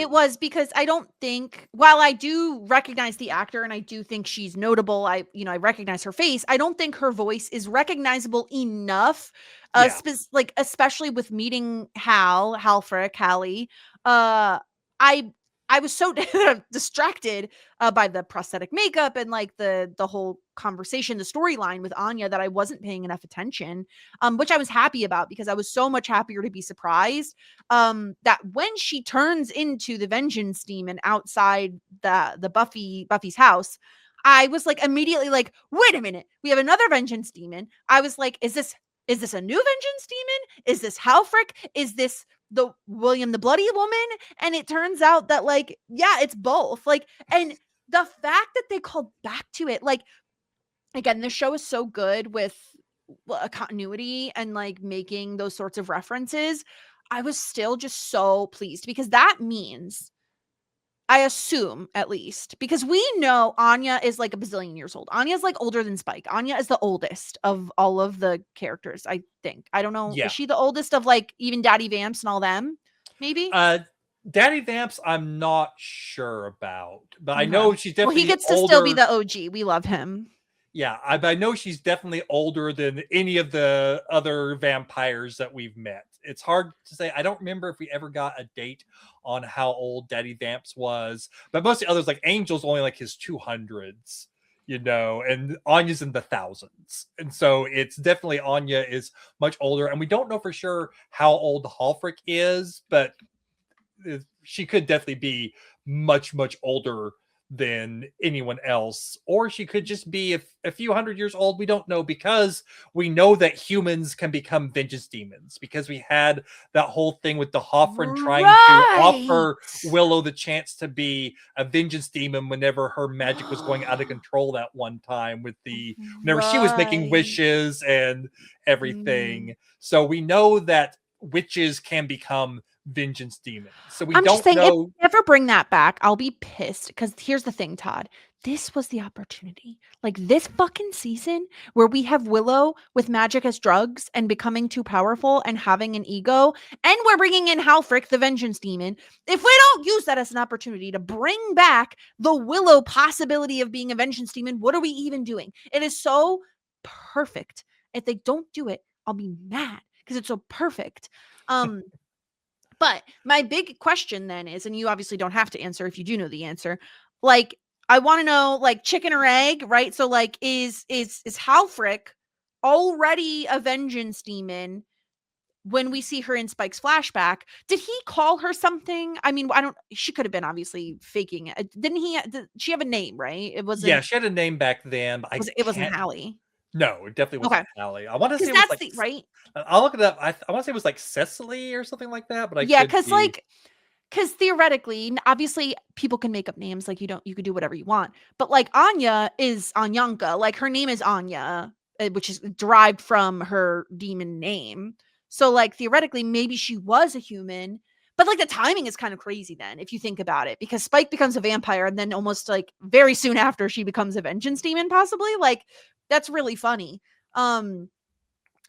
[SPEAKER 3] was because I don't think, while I do recognize the actor and I do think she's notable, I recognize her face, I don't think her voice is recognizable enough, especially with meeting Halfrek, Hallie. I was so distracted by the prosthetic makeup and the whole conversation, the storyline with Anya, that I wasn't paying enough attention, which I was happy about because I was so much happier to be surprised that when she turns into the vengeance demon outside the Buffy's house, I was immediately wait a minute, we have another vengeance demon. I was like, is this a new vengeance demon? Is this Halfrek? Is this the William the Bloody woman? And it turns out that it's both. And the fact that they called back to it, again, this show is so good with a continuity and making those sorts of references. I was still just so pleased because that means, I assume at least, because we know Anya is a bazillion years old. Anya's older than Spike. Anya is the oldest of all of the characters, I think. I don't know. Yeah. Is she the oldest of even Daddy Vamps and all them? Maybe?
[SPEAKER 4] Daddy Vamps, I'm not sure about, but I know she's definitely
[SPEAKER 3] he gets to
[SPEAKER 4] older.
[SPEAKER 3] still be the OG. We love him.
[SPEAKER 4] Yeah, I know she's definitely older than any of the other vampires that we've met. It's hard to say. I don't remember if we ever got a date on how old Daddy Vamps was, but most of the others, Angel's only his 200s, and Anya's in the thousands. And so it's definitely Anya is much older, and we don't know for sure how old Halfrek is, but she could definitely be much, much older than anyone else, or she could just be a few hundred years old. We don't know, because we know that humans can become vengeance demons, because we had that whole thing with the Halfrek trying to offer Willow the chance to be a vengeance demon whenever her magic was going out of control that one time with the whenever she was making wishes and everything. So we know that witches can become vengeance demons. So we
[SPEAKER 3] I'm
[SPEAKER 4] don't
[SPEAKER 3] just saying,
[SPEAKER 4] know.
[SPEAKER 3] if they ever bring that back, I'll be pissed. Because here's the thing, Todd. This was the opportunity. Like, this fucking season where we have Willow with magic as drugs and becoming too powerful and having an ego, and we're bringing in Halfrek, the vengeance demon. If we don't use that as an opportunity to bring back the Willow possibility of being a vengeance demon, what are we even doing? It is so perfect. If they don't do it, I'll be mad because it's so perfect. But my big question then is, and you obviously don't have to answer if you do know the answer, like, I want to know, like, chicken or egg, right? So, like, is Halfrek already a vengeance demon when we see her in Spike's flashback? Did he call her something? I mean, she could have been obviously faking it. Did she have a name, right? It wasn't.
[SPEAKER 4] Yeah, she had a name back then, but
[SPEAKER 3] it wasn't Hallie.
[SPEAKER 4] No, it definitely wasn't Hallie. I want to say it was like
[SPEAKER 3] right.
[SPEAKER 4] I'll look it up. I want to say it was like Cecily or something like that, but
[SPEAKER 3] because theoretically, obviously, people can make up names. Like, you could do whatever you want. But like, Anya is Anyanka. Like, her name is Anya, which is derived from her demon name. So like, theoretically, maybe she was a human. But like, the timing is kind of crazy then, if you think about it, because Spike becomes a vampire and then almost like very soon after she becomes a vengeance demon, possibly. Like, that's really funny. I'm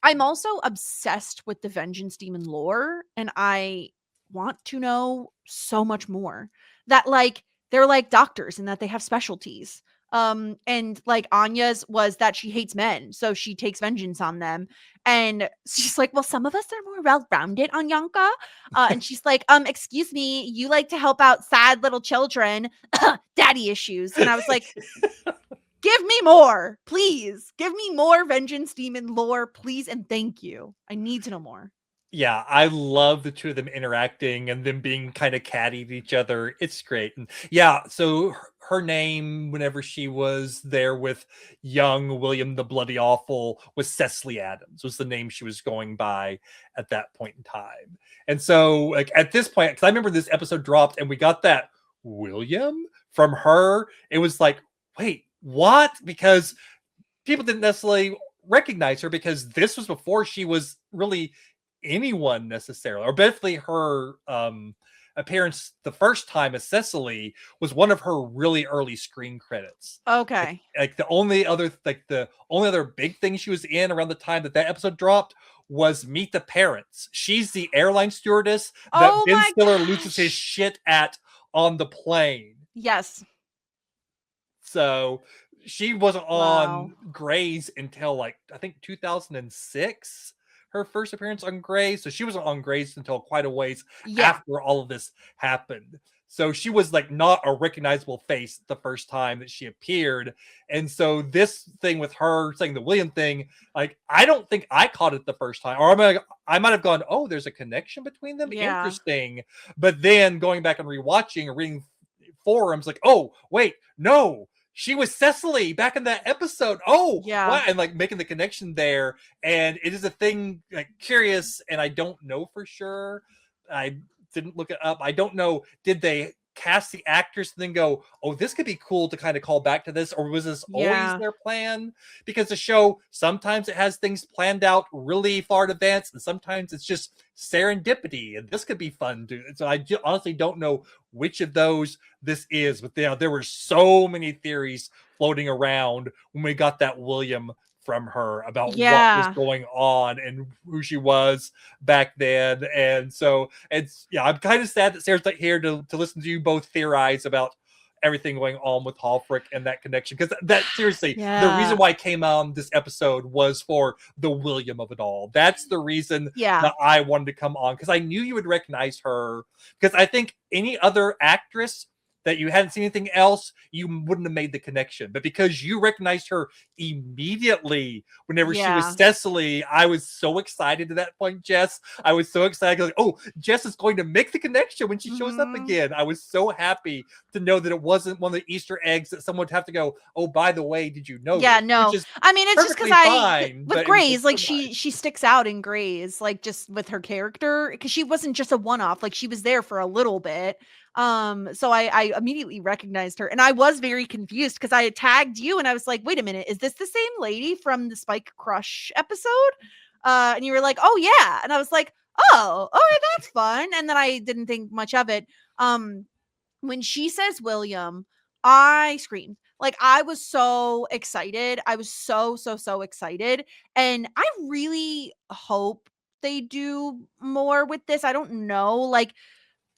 [SPEAKER 3] also obsessed with the vengeance demon lore, and I want to know so much more. That like, they're like doctors and that they have specialties. And like, Anya's was that she hates men, so she takes vengeance on them. And she's like, well, some of us are more well-rounded, Anyanka. And she's like, excuse me, you like to help out sad little children, daddy issues. And I was like, give me more, please. Give me more vengeance demon lore, please, and thank you. I need to know more.
[SPEAKER 4] Yeah, I love the two of them interacting and them being kind of catty to each other. It's great. And yeah, so her name, whenever she was there with young William the Bloody Awful, was Cecily Adams, was the name she was going by at that point in time. And so, like, at this point, because I remember this episode dropped and we got that William from her, it was like, wait, what? Because people didn't necessarily recognize her, because this was before she was really anyone necessarily, or basically her appearance the first time as Cecily was one of her really early screen credits.
[SPEAKER 3] Okay.
[SPEAKER 4] Like the only other big thing she was in around the time that episode dropped was Meet the Parents. She's the airline stewardess that Ben Stiller loses his shit at on the plane.
[SPEAKER 3] Yes.
[SPEAKER 4] So she wasn't on Grey's until like, I think 2006, her first appearance on Grey's. So she wasn't on Grey's until quite a ways after all of this happened. So she was like not a recognizable face the first time that she appeared. And so this thing with her saying the William thing, like, I don't think I caught it the first time. Or I might have gone, oh, there's a connection between them. Yeah. Interesting. But then going back and rewatching or reading forums, like, oh, wait, no. She was Cecily back in that episode. Oh, yeah. Wow. And like making the connection there. And it is a thing, like, curious. And I don't know for sure. I didn't look it up. I don't know. Did they cast the actors and then go, oh, this could be cool to kind of call back to this? Or was this always their plan? Because the show, sometimes it has things planned out really far in advance. And sometimes it's just serendipity. And this could be fun too. So I honestly don't know which of those this is. But there were so many theories floating around when we got that William from her about what was going on and who she was back then. And so I'm kind of sad that Sarah's not here to listen to you both theorize about everything going on with Halfrek and that connection, because that seriously, the reason why I came on this episode was for the William of it all. That's the reason that I wanted to come on, because I knew you would recognize her, because I think any other actress that you hadn't seen anything else, you wouldn't have made the connection. But because you recognized her immediately whenever she was Cecily, I was so excited at that point, Jess. I was so excited. Like, oh, Jess is going to make the connection when she shows up again. I was so happy to know that it wasn't one of the Easter eggs that someone would have to go, oh, by the way, did you know?
[SPEAKER 3] Yeah,
[SPEAKER 4] this?
[SPEAKER 3] no. I mean, it's just because with Grey's, like she sticks out in Grey's, like just with her character, because she wasn't just a one-off, like she was there for a little bit. So I immediately recognized her, and I was very confused because I had tagged you and I was like, wait a minute, is this the same lady from the Spike Crush episode? And you were like, oh yeah. And I was like, oh, okay, that's fun. And then I didn't think much of it. When she says William, I screamed. Like, I was so excited. I was so excited. And I really hope they do more with this. I don't know. Like,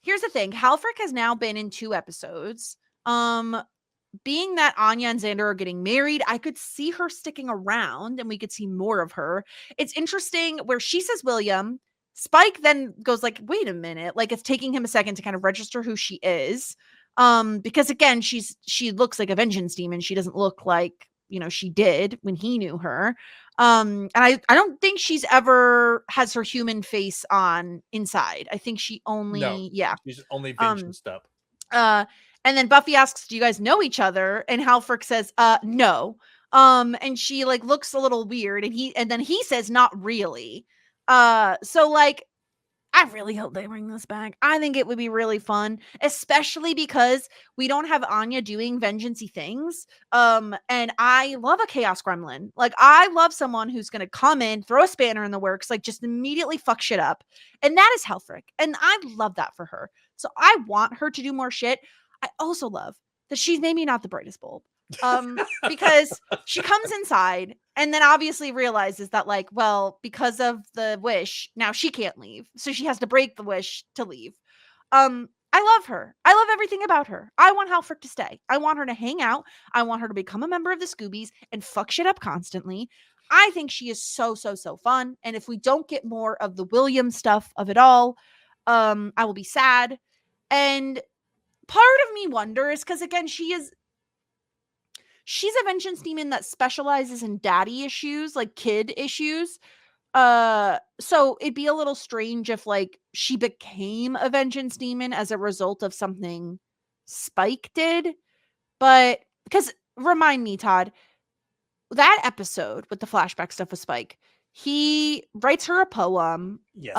[SPEAKER 3] here's the thing. Halfrek has now been in 2 episodes. Being that Anya and Xander are getting married, I could see her sticking around and we could see more of her. It's interesting where she says William. Spike then goes like, wait a minute. Like, it's taking him a second to kind of register who she is. Because again, she looks like a vengeance demon. She doesn't look like, she did when he knew her. And I don't think she's ever has her human face on inside. I think she only,
[SPEAKER 4] she's only vengeance stuff.
[SPEAKER 3] And then Buffy asks, do you guys know each other? And Halfrek says, no. And she like looks a little weird, and then he says, not really. So like, I really hope they bring this back. I think it would be really fun, especially because we don't have Anya doing vengeance-y things. And I love a chaos gremlin. Like, I love someone who's going to come in, throw a spanner in the works, like just immediately fuck shit up. And that is Halfrek. And I love that for her. So I want her to do more shit. I also love that she's maybe not the brightest bulb. Because she comes inside and then obviously realizes that, like, well, because of the wish, now she can't leave. So she has to break the wish to leave. I love her. I love everything about her. I want Halfrek to stay. I want her to hang out. I want her to become a member of the Scoobies and fuck shit up constantly. I think she is so fun. And if we don't get more of the William stuff of it all, I will be sad. And part of me wonders, because again, she's a vengeance demon that specializes in daddy issues, like kid issues. So it'd be a little strange if like she became a vengeance demon as a result of something Spike did. But because remind me, Todd, that episode with the flashback stuff with Spike, he writes her a poem.
[SPEAKER 4] Yes.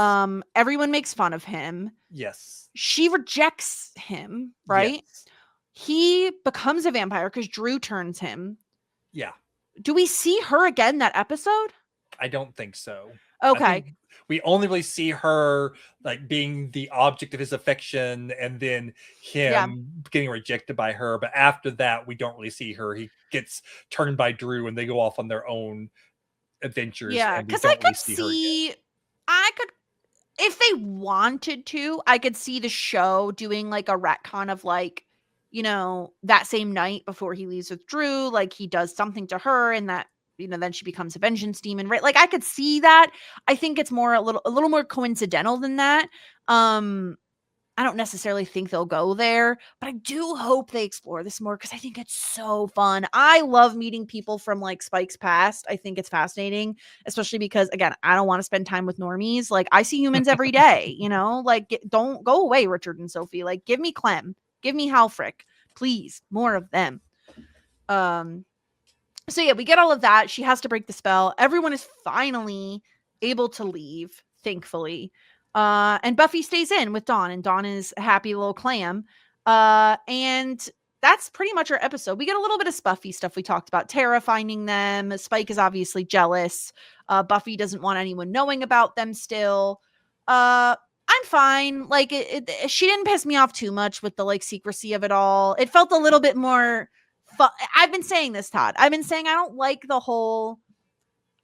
[SPEAKER 3] Everyone makes fun of him.
[SPEAKER 4] Yes.
[SPEAKER 3] She rejects him, right? Yes. He becomes a vampire because Drew turns him.
[SPEAKER 4] Yeah.
[SPEAKER 3] Do we see her again that episode?
[SPEAKER 4] I don't think so.
[SPEAKER 3] Okay.
[SPEAKER 4] We only really see her like being the object of his affection and then him getting rejected by her. But after that, we don't really see her. He gets turned by Drew and they go off on their own adventures.
[SPEAKER 3] Yeah, because I could see, if they wanted to, I could see the show doing like a retcon of like, that same night before he leaves with Drew, like he does something to her and that, then she becomes a vengeance demon, right? Like I could see that. I think it's more a little more coincidental than that. I don't necessarily think they'll go there, but I do hope they explore this more because I think it's so fun. I love meeting people from like Spike's past. I think it's fascinating, especially because again, I don't want to spend time with normies. Like I see humans every day, like don't go away, Richard and Sophie. Like give me Clem, give me Halfrek, please, more of them. So yeah, we get all of that. She has to break the spell. Everyone is finally able to leave, thankfully. And Buffy stays in with Dawn, and Dawn is a happy little clam. And that's pretty much our episode. We get a little bit of Buffy stuff. We talked about Tara finding them. Spike is obviously jealous. Buffy doesn't want anyone knowing about them still. I'm fine. Like she didn't piss me off too much with the like secrecy of it all. It felt a little bit more fun. I've been saying this, Todd. I've been saying I don't like the whole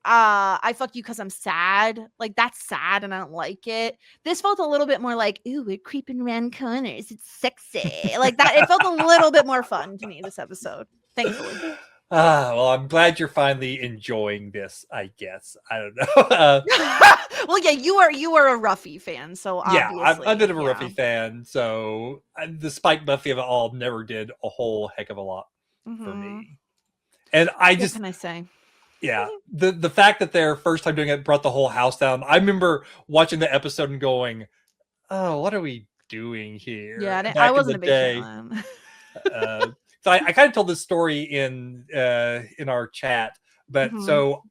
[SPEAKER 3] I fuck you because I'm sad. Like that's sad and I don't like it. This felt a little bit more like, ooh, we're creeping around corners. It's sexy. Like that. It felt a little bit more fun to me this episode. Thankfully.
[SPEAKER 4] Well, I'm glad you're finally enjoying this, I guess. I don't know.
[SPEAKER 3] Well, yeah, you are a Ruffy fan, so
[SPEAKER 4] Yeah,
[SPEAKER 3] obviously,
[SPEAKER 4] I'm a bit of a
[SPEAKER 3] yeah.
[SPEAKER 4] Ruffy fan, so the Spike Buffy of it all never did a whole heck of a lot for
[SPEAKER 3] Mhm.
[SPEAKER 4] me. And I
[SPEAKER 3] What
[SPEAKER 4] just,
[SPEAKER 3] can I say?
[SPEAKER 4] yeah, the fact that their first time doing it brought the whole house down. I remember watching the episode and going, "Oh, what are we doing here?"
[SPEAKER 3] Yeah, I
[SPEAKER 4] Back in the
[SPEAKER 3] wasn't a big fan
[SPEAKER 4] day.
[SPEAKER 3] of them.
[SPEAKER 4] So I kind of told this story in our chat, but
[SPEAKER 3] Mhm.
[SPEAKER 4] so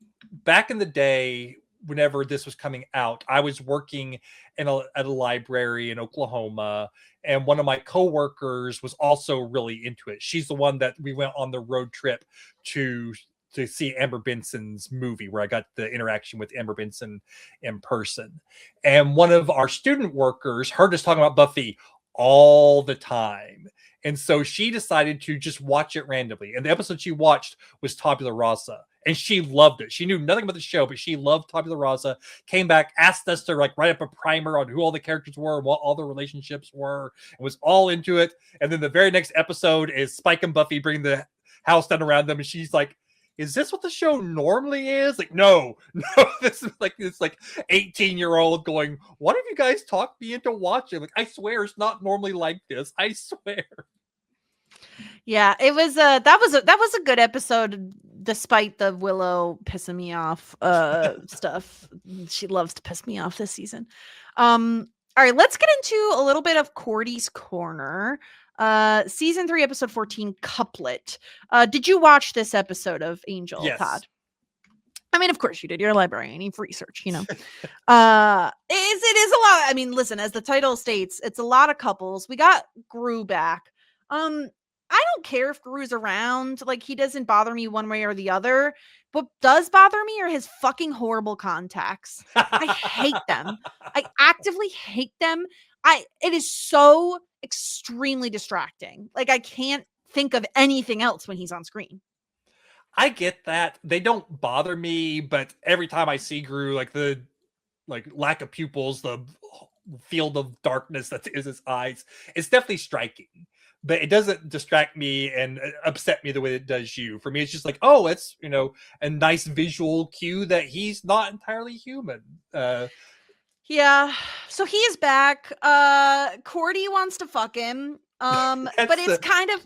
[SPEAKER 4] back in the day, whenever this was coming out, I was working at a library in Oklahoma, and one of my coworkers was also really into it. She's the one that we went on the road trip to to see Amber Benson's movie, where I got the interaction with Amber Benson in person. And one of our student workers heard us talking about Buffy all the time. And so she decided to just watch it randomly. And the episode she watched was Tabula Rasa. And she loved it. She knew nothing about the show, but she loved Tabula Rasa. Came back, asked us to like write up a primer on who all the characters were and what all the relationships were, and was all into it. And then the very next episode is Spike and Buffy bringing the house down around them. And she's like, is this what the show normally is? Like, no, this is like this like 18-year-old going, what have you guys talked me into watching? Like, I swear it's not normally like this. I swear.
[SPEAKER 3] Yeah, it was that was a good episode despite the Willow pissing me off stuff. She loves to piss me off this season. All right, let's get into a little bit of Cordy's Corner. Season 3 episode 14 Couplet. Did you watch this episode of Angel,
[SPEAKER 4] Yes.
[SPEAKER 3] Todd? I mean, of course you did. You're a librarian. You've research, you know. It is a lot. I mean, listen, as the title states, it's a lot of couples. We got Gru back. I don't care if Gru's around. Like, he doesn't bother me one way or the other. What does bother me are his fucking horrible contacts. I hate them. I actively hate them. It is so extremely distracting. Like, I can't think of anything else when he's on screen.
[SPEAKER 4] I get that. They don't bother me, but every time I see Gru, like the lack of pupils, the field of darkness that is his eyes, it's definitely striking. But it doesn't distract me and upset me the way it does you. For me, it's just like, oh, it's a nice visual cue that he's not entirely human.
[SPEAKER 3] Yeah. So he is back. Cordy wants to fuck him. But it's kind of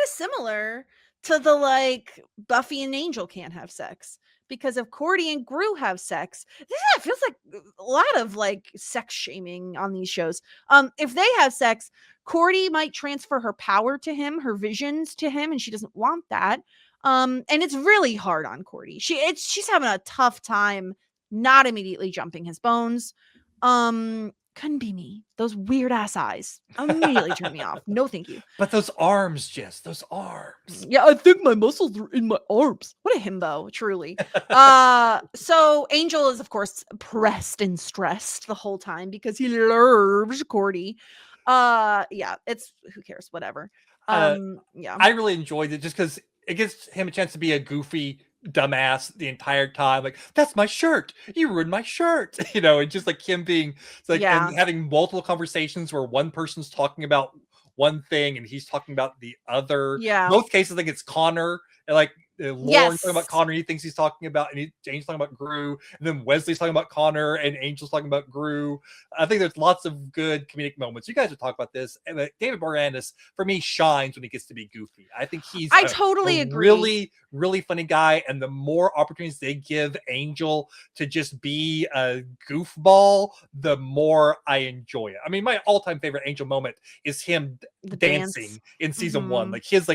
[SPEAKER 3] similar to the like Buffy and Angel can't have sex. Because if Cordy and Gru have sex, it feels like a lot of like sex shaming on these shows. If they have sex, Cordy might transfer her power to him, her visions to him, and she doesn't want that. And it's really hard on Cordy. She's having a tough time not immediately jumping his bones. Couldn't be me. Those weird ass eyes immediately turned me off. No, thank you.
[SPEAKER 4] But those arms, Jess, those arms.
[SPEAKER 3] Yeah, I think my muscles are in my arms. What a himbo, truly. So Angel is, of course, pressed and stressed the whole time because he loves Cordy. Yeah, it's who cares, whatever. Yeah.
[SPEAKER 4] I really enjoyed it just because it gives him a chance to be a goofy dumbass the entire time. Like, that's my shirt. You ruined my shirt. And just like him being like and having multiple conversations where one person's talking about one thing and he's talking about the other.
[SPEAKER 3] Yeah.
[SPEAKER 4] Both cases, I think it's Connor and like Lauren's talking about Connor, he thinks he's talking about, and Jane's talking about Gru, and then Wesley's talking about Connor, and Angel's talking about Gru. I think there's lots of good comedic moments. You guys will talk about this. And David Boreanaz, for me, shines when he gets to be goofy. I think he's
[SPEAKER 3] totally agree.
[SPEAKER 4] Really, really funny guy, and the more opportunities they give Angel to just be a goofball, the more I enjoy it. I mean, my all-time favorite Angel moment is him dancing in season 1. Like his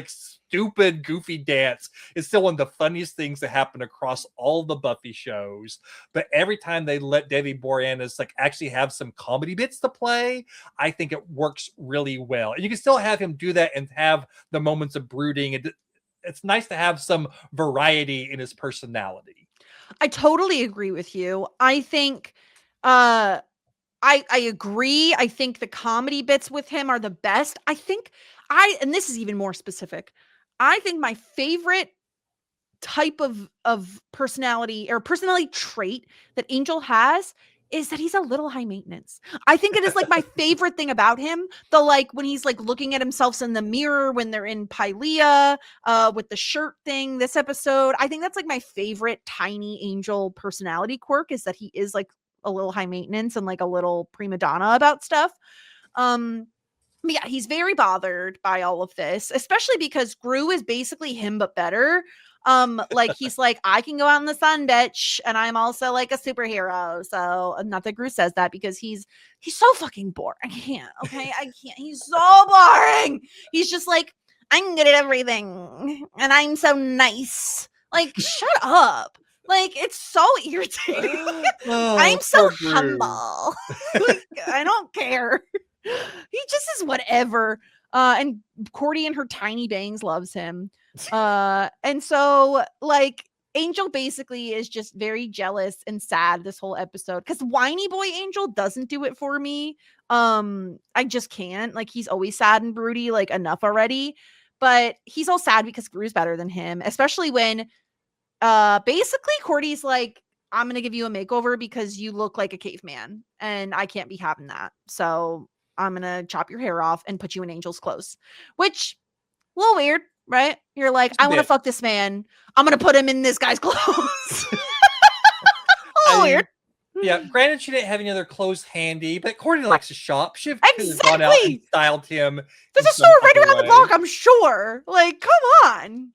[SPEAKER 4] stupid goofy dance is still one of the funniest things that happen across all the Buffy shows. But every time they let David Boreanaz actually have some comedy bits to play, I think it works really well. And you can still have him do that and have the moments of brooding. It's nice to have some variety in his personality.
[SPEAKER 3] I totally agree with you. I think I agree. I think the comedy bits with him are the best. And this is even more specific. I think my favorite type of personality or personality trait that Angel has is that he's a little high maintenance. I think it is like my favorite thing about him. The like when he's like looking at himself in the mirror when they're in Pylea, with the shirt thing this episode. I think that's like my favorite tiny angel personality quirk, is that he is like a little high maintenance and like a little prima donna about stuff. But yeah, he's very bothered by all of this, especially because Gru is basically him but better. Like he's like, I can go out in the sun, bitch, and I'm also like a superhero. So not that Gru says that, because he's so fucking boring. I can't. He's so boring. He's just like, I'm good at everything, and I'm so nice. Like, shut up. Like, it's so irritating. I'm so humble. Like, I don't care. He just is whatever. And Cordy and her tiny bangs loves him. And so like Angel basically is just very jealous and sad this whole episode, because whiny boy Angel doesn't do it for me. I just can't. Like, he's always sad and broody, like, enough already. But he's all sad because Gru's better than him, especially when basically Cordy's like, I'm gonna give you a makeover because you look like a caveman and I can't be having that. So I'm gonna chop your hair off and put you in Angel's clothes, which a little weird, right? You're like, I want to fuck this man. I'm gonna put him in this guy's clothes. A little weird.
[SPEAKER 4] Yeah, granted, she didn't have any other clothes handy, but Cordy likes to shop. She could have gone out and styled him.
[SPEAKER 3] There's a store right around the block, I'm sure. Like, come on.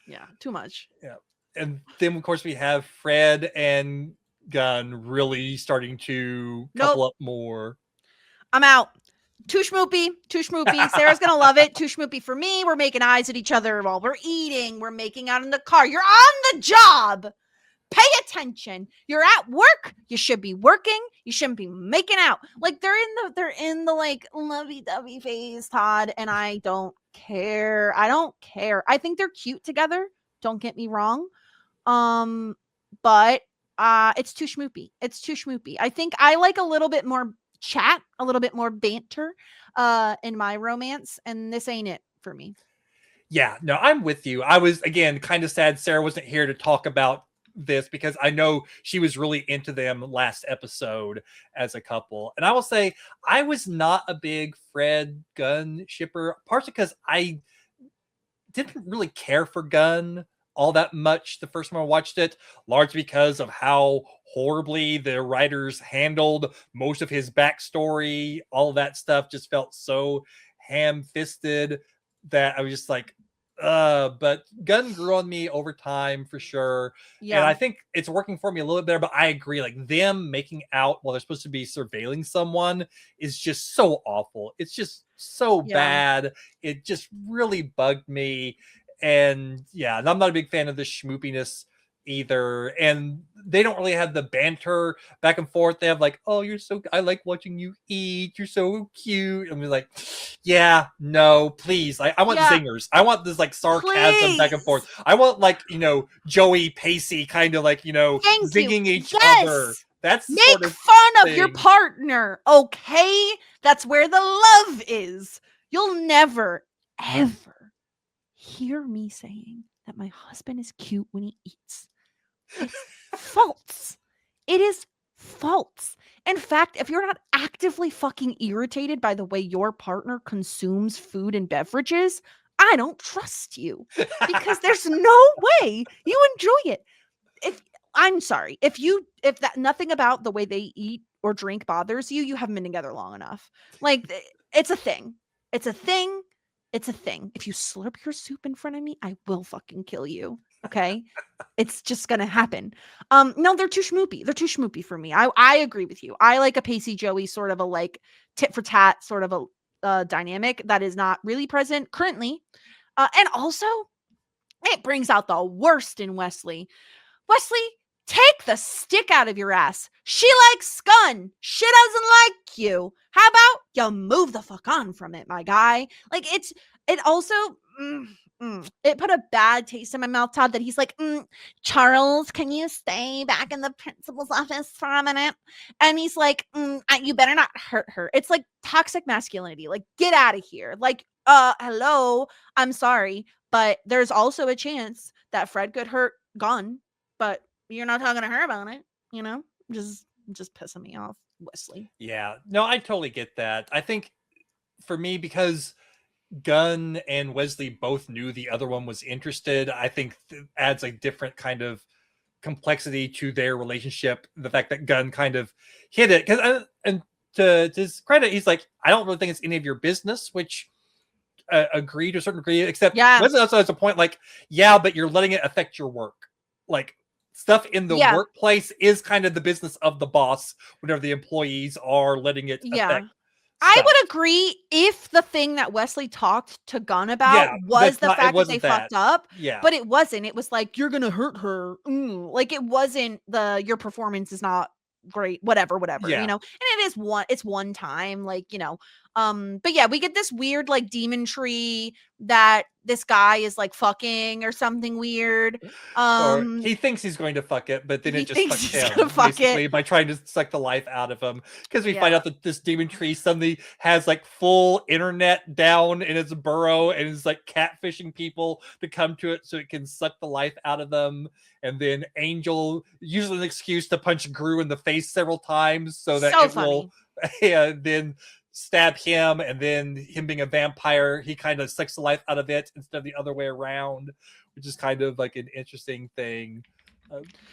[SPEAKER 3] Yeah, too much.
[SPEAKER 4] Yeah. And then, of course, we have Fred and Gunn really starting to couple up more.
[SPEAKER 3] I'm out. Too schmoopy. Sarah's gonna love it. Too schmoopy for me. We're making eyes at each other while we're eating. We're making out in the car. You're on the job. Pay attention. You're at work. You should be working. You shouldn't be making out. Like, they're in the like lovey-dovey phase, Todd, and I don't care. I think they're cute together. Don't get me wrong. But it's too schmoopy. I think I like a little bit more chat, a little bit more banter in my romance, and this ain't it for me.
[SPEAKER 4] Yeah, no, I'm with you. I was, again, kind of sad Sarah wasn't here to talk about this, because I know she was really into them last episode as a couple. And I will say, I was not a big Fred Gunn shipper, partially because I didn't really care for Gunn all that much the first time I watched it, largely because of how horribly the writers handled most of his backstory. All of that stuff just felt so ham-fisted that I was just like, but Gunn grew on me over time for sure. Yeah. And I think it's working for me a little bit better, but I agree, like, them making out while they're supposed to be surveilling someone is just so awful. It's just so bad. It just really bugged me. And yeah, and I'm not a big fan of the schmoopiness either. And they don't really have the banter back and forth. They have like, oh, I like watching you eat. You're so cute. And we're like, yeah, no, please. I want zingers. I want this like sarcasm back and forth. I want like, Joey Pacey kind of like, zinging each other. That's
[SPEAKER 3] make sort of fun of your partner. Okay. That's where the love is. You'll never, ever hear me saying that my husband is cute when he eats. It's false. It is false. In fact, if you're not actively fucking irritated by the way your partner consumes food and beverages, I don't trust you, because there's no way you enjoy it. I'm sorry, if that nothing about the way they eat or drink bothers you, you haven't been together long enough. Like, it's a thing. It's a thing. It's a thing. If you slurp your soup in front of me, I will fucking kill you. Okay. It's just going to happen. No, they're too schmoopy. They're too schmoopy for me. I agree with you. I like a Pacey Joey sort of a like tit for tat sort of a dynamic that is not really present currently. And also it brings out the worst in Wesley. Wesley, take the stick out of your ass. She likes Gunn. She doesn't like you. How about you move the fuck on from it, my guy? Like, it also, it put a bad taste in my mouth, Todd, that he's like, Charles, can you stay back in the principal's office for a minute? And he's like, you better not hurt her. It's like toxic masculinity. Like, get out of here. Like, hello, I'm sorry, but there's also a chance that Fred could hurt Gunn, but you're not talking to her about it, just just pissing me off, Wesley.
[SPEAKER 4] Yeah, no, I totally get that. I think for me, because Gunn and Wesley both knew the other one was interested, I think adds a different kind of complexity to their relationship. The fact that Gunn kind of hid it, because and to his credit, he's like, I don't really think it's any of your business, which agree to a certain degree. Except Wesley also has a point, like, yeah, but you're letting it affect your work, like. Stuff in the workplace is kind of the business of the boss whenever the employees are letting it affect.
[SPEAKER 3] I would agree if the thing that Wesley talked to Gunn about was the fact that they fucked up.
[SPEAKER 4] Yeah.
[SPEAKER 3] But it wasn't. It was like, you're going to hurt her. Like, it wasn't your performance is not great, whatever, you know? And it's one time, like, you know, but yeah, we get this weird, like, demon tree that this guy is like fucking or something weird.
[SPEAKER 4] Or he thinks he's going to fuck it, but then it just fucks him basically by trying to suck the life out of him. Because we find out that this demon tree suddenly has like full internet down in its burrow and is like catfishing people to come to it so it can suck the life out of them. And then Angel uses an excuse to punch Gru in the face several times so that will then stab him, and then him being a vampire, he kind of sucks the life out of it instead of the other way around, which is kind of like an interesting thing.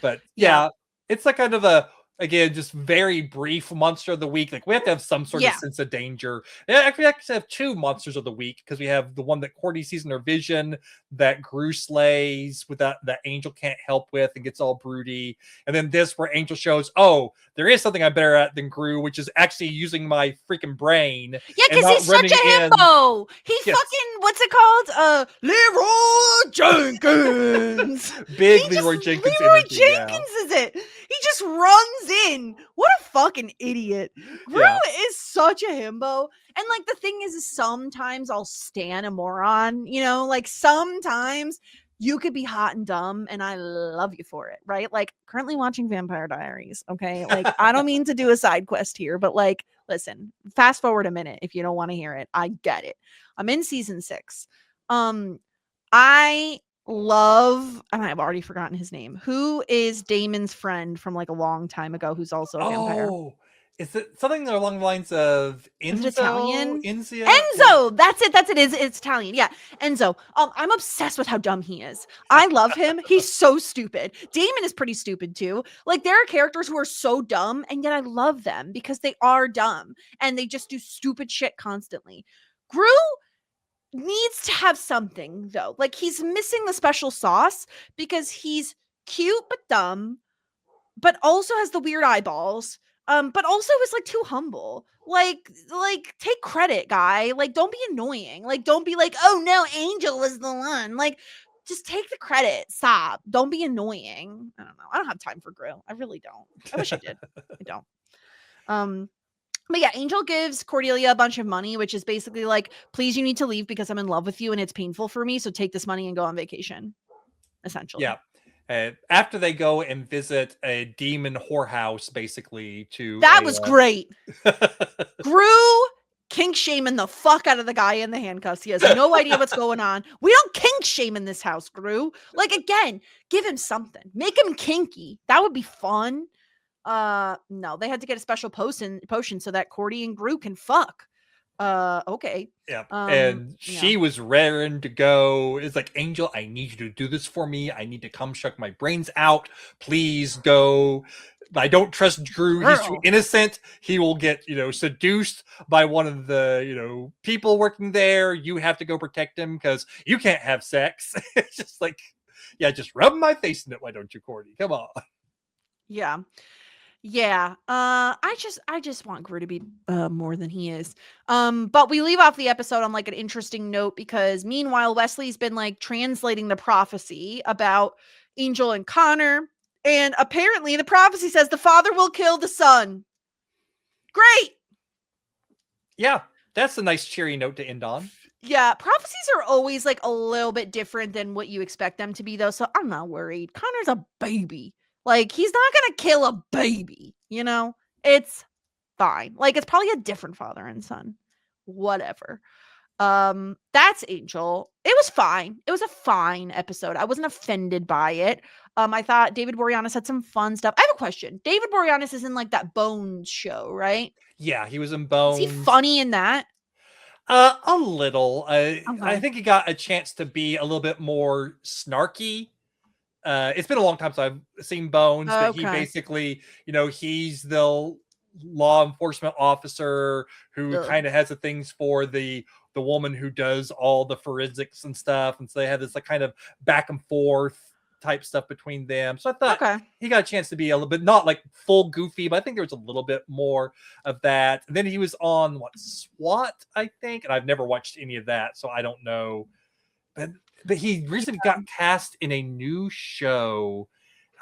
[SPEAKER 4] But it's like kind of a, again, just very brief monster of the week. Like, we have to have some sort of sense of danger. And actually, we actually have two monsters of the week, because we have the one that Cordy sees in her vision that Gru slays with that Angel can't help with and gets all broody. And then this where Angel shows, oh, there is something I'm better at than Gru, which is actually using my freaking brain.
[SPEAKER 3] Yeah, because he's such a himbo. He's fucking, what's it called? Leroy Jenkins.
[SPEAKER 4] Big Leroy Jenkins.
[SPEAKER 3] Leroy Jenkins is it. He just runs in. What a fucking idiot. Gru is such a himbo. And like, the thing is sometimes I'll stan a moron, you know, like sometimes you could be hot and dumb and I love you for it, right? Like, currently watching Vampire Diaries, okay? Like, I don't mean to do a side quest here, but like, listen, fast forward a minute if you don't want to hear it. I get it. I'm in season 6. I love, and I've already forgotten his name. Who is Damon's friend from like a long time ago who's also a vampire?
[SPEAKER 4] Is it something along the lines of Enzo?
[SPEAKER 3] Italian?
[SPEAKER 4] Enzo.
[SPEAKER 3] That's it. It's Italian. Yeah. Enzo. I'm obsessed with how dumb he is. I love him. He's so stupid. Damon is pretty stupid too. Like, there are characters who are so dumb, and yet I love them because they are dumb and they just do stupid shit constantly. Gru needs to have something though. Like, he's missing the special sauce because he's cute but dumb, but also has the weird eyeballs. But also is like too humble. Like take credit, guy. Like, don't be annoying. Like, don't be like, oh no, Angel was the one. Like, just take the credit. Stop. Don't be annoying. I don't know. I don't have time for Gru. I really don't. I wish I did. I don't. But yeah, Angel gives Cordelia a bunch of money, which is basically like, please, you need to leave because I'm in love with you and it's painful for me. So take this money and go on vacation. Essentially.
[SPEAKER 4] Yeah. After they go and visit a demon whorehouse, basically,
[SPEAKER 3] that was great. Gru kink shaming the fuck out of the guy in the handcuffs. He has no idea what's going on. We don't kink shame in this house, Gru. Like, again, give him something. Make him kinky. That would be fun. No, they had to get a special potion so that Cordy and Gru can fuck. Okay.
[SPEAKER 4] Yeah. And she was raring to go. It's like, Angel, I need you to do this for me. I need to come shuck my brains out. Please go. I don't trust Gru. He's too innocent. He will get, seduced by one of the, people working there. You have to go protect him because you can't have sex. It's just like, yeah, just rub my face in it. Why don't you, Cordy? Come on.
[SPEAKER 3] Yeah. Yeah. I just want Gru to be more than he is. But we leave off the episode on like an interesting note because meanwhile Wesley's been like translating the prophecy about Angel and Connor, and apparently the prophecy says the father will kill the son. Great.
[SPEAKER 4] Yeah, that's a nice cheery note to end on.
[SPEAKER 3] Yeah, prophecies are always like a little bit different than what you expect them to be though, so I'm not worried. Connor's a baby. Like, he's not going to kill a baby, It's fine. Like, it's probably a different father and son. Whatever. That's Angel. It was fine. It was a fine episode. I wasn't offended by it. I thought David Boreanaz had some fun stuff. I have a question. David Boreanaz is in like that Bones show, right?
[SPEAKER 4] Yeah, he was in
[SPEAKER 3] Is
[SPEAKER 4] Bones.
[SPEAKER 3] he funny in that?
[SPEAKER 4] A little. I
[SPEAKER 3] Okay.
[SPEAKER 4] think he got a chance to be a little bit more snarky. It's been a long time since I've seen Bones, but he
[SPEAKER 3] Okay.
[SPEAKER 4] basically, he's the law enforcement officer who
[SPEAKER 3] Ugh.
[SPEAKER 4] kind of has the things for the woman who does all the forensics and stuff, and so they have this like kind of back and forth type stuff between them. So I thought
[SPEAKER 3] Okay.
[SPEAKER 4] he got a chance to be a little bit not like full goofy, but I think there was a little bit more of that. And then he was on SWAT, I think, and I've never watched any of that, so I don't know. But he recently got cast in a new show.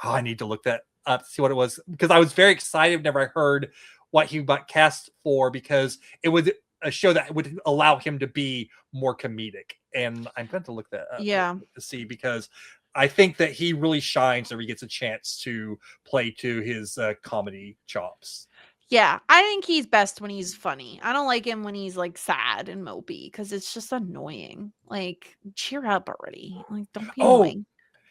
[SPEAKER 4] Oh, I need to look that up to see what it was, because I was very excited whenever I heard what he got cast for, because it was a show that would allow him to be more comedic. And I'm going to look that up to see, because I think that he really shines whenever he gets a chance to play to his comedy chops.
[SPEAKER 3] Yeah, I think he's best when he's funny. I don't like him when he's like sad and mopey, because it's just annoying. Like, cheer up already. Like, don't be annoying.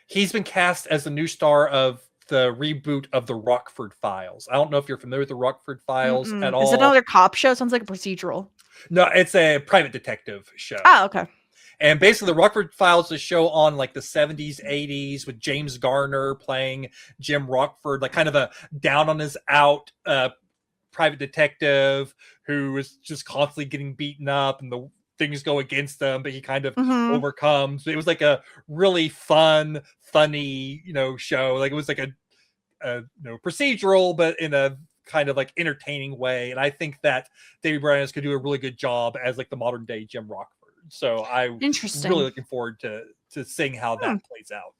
[SPEAKER 4] He's been cast as the new star of the reboot of the Rockford Files. I don't know if you're familiar with the Rockford Files at all.
[SPEAKER 3] Is it another cop show? Sounds like a procedural.
[SPEAKER 4] No, it's a private detective show.
[SPEAKER 3] Oh, okay.
[SPEAKER 4] And basically, the Rockford Files is a show on like the 70s, 80s with James Garner playing Jim Rockford, like kind of a down on his out private detective who is just constantly getting beaten up and the things go against them, but he kind of overcomes. It was like a really funny, show. Like it was like a procedural, but in a kind of like entertaining way. And I think that David Boreanaz could do a really good job as like the modern day Jim Rockford. So I'm really looking forward to seeing how that plays out.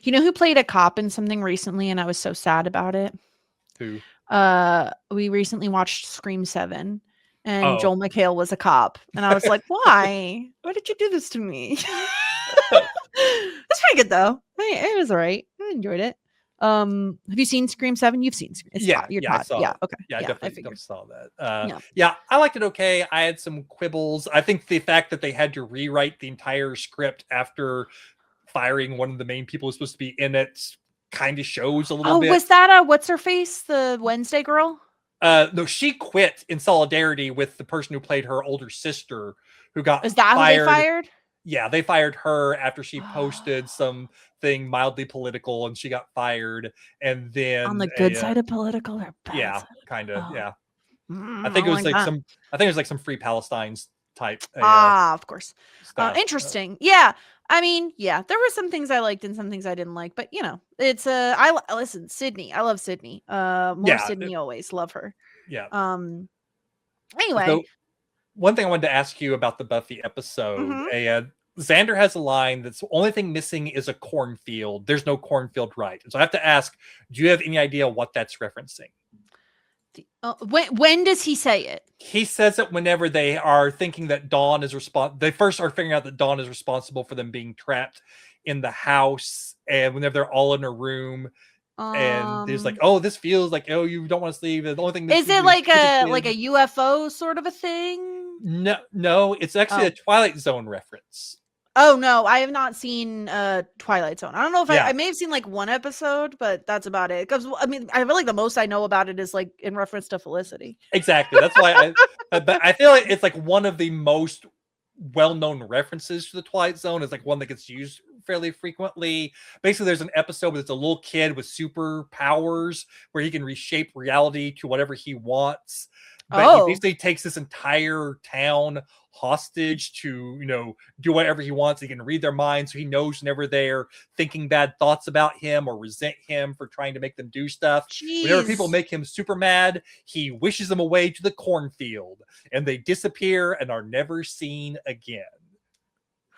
[SPEAKER 3] You know who played a cop in something recently, and I was so sad about it?
[SPEAKER 4] Who?
[SPEAKER 3] We recently watched Scream 7, and Joel McHale was a cop, and I was like, why? Why did you do this to me? It's pretty good though. It was all right. I enjoyed it. Have you seen Scream 7? You've seen Scream.
[SPEAKER 4] I saw
[SPEAKER 3] yeah,
[SPEAKER 4] it.
[SPEAKER 3] okay.
[SPEAKER 4] I definitely saw that. I liked it okay. I had some quibbles. I think the fact that they had to rewrite the entire script after firing one of the main people who's supposed to be in it kind of shows a little bit.
[SPEAKER 3] Oh, was that what's her face? The Wednesday girl?
[SPEAKER 4] No, she quit in solidarity with the person who played her older sister who got
[SPEAKER 3] Is that
[SPEAKER 4] fired.
[SPEAKER 3] Who they fired?
[SPEAKER 4] Yeah, they fired her after she posted something mildly political, and she got fired. And then
[SPEAKER 3] on the good side of political or bad?
[SPEAKER 4] Yeah, kind of. Yeah, I think it was like some Free Palestine type.
[SPEAKER 3] Of course.
[SPEAKER 4] Interesting.
[SPEAKER 3] Yeah. I mean, yeah, there were some things I liked and some things I didn't like, but it's listen, Sydney. I love Sydney. Sydney always. Love her.
[SPEAKER 4] Yeah.
[SPEAKER 3] Anyway.
[SPEAKER 4] So, one thing I wanted to ask you about the Buffy episode, Xander has a line that's the only thing missing is a cornfield. There's no cornfield, right? And so I have to ask, do you have any idea what that's referencing?
[SPEAKER 3] When does he say it?
[SPEAKER 4] He says it whenever they are thinking that Dawn is they first are figuring out that Dawn is responsible for them being trapped in the house, and whenever they're all in a room, and there's like, oh, this feels like, oh, you don't want to leave. The only thing
[SPEAKER 3] is it like a UFO sort of a thing?
[SPEAKER 4] No, it's actually a Twilight Zone reference.
[SPEAKER 3] Oh no, I have not seen Twilight Zone. I don't know if I may have seen like one episode, but that's about it. Because I mean, I feel like the most I know about it is like in reference to Felicity.
[SPEAKER 4] Exactly. That's why I feel like it's like one of the most well-known references to the Twilight Zone. Is like one that gets used fairly frequently. Basically, there's an episode where it's a little kid with superpowers where he can reshape reality to whatever he wants. But he basically takes this entire town hostage to, do whatever he wants. He can read their minds, so he knows whenever they're thinking bad thoughts about him or resent him for trying to make them do stuff.
[SPEAKER 3] Jeez.
[SPEAKER 4] Whenever people make him super mad, he wishes them away to the cornfield, and they disappear and are never seen again.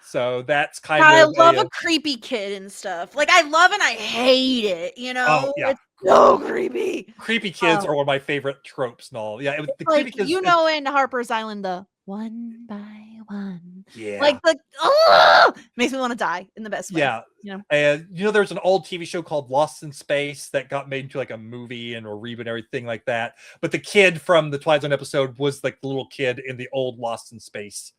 [SPEAKER 4] So that's kind of.
[SPEAKER 3] I love a creepy kid and stuff. Like I love and I hate it.
[SPEAKER 4] Oh, yeah.
[SPEAKER 3] It's so creepy.
[SPEAKER 4] Creepy kids are one of my favorite tropes and all. Yeah, it was the
[SPEAKER 3] like,
[SPEAKER 4] creepy kids.
[SPEAKER 3] In Harper's Island, the one by one.
[SPEAKER 4] Yeah.
[SPEAKER 3] Like makes me want to die in the best way.
[SPEAKER 4] Yeah. And there's an old TV show called Lost in Space that got made into like a movie and a reboot and everything like that. But the kid from the Twilight Zone episode was like the little kid in the old Lost in Space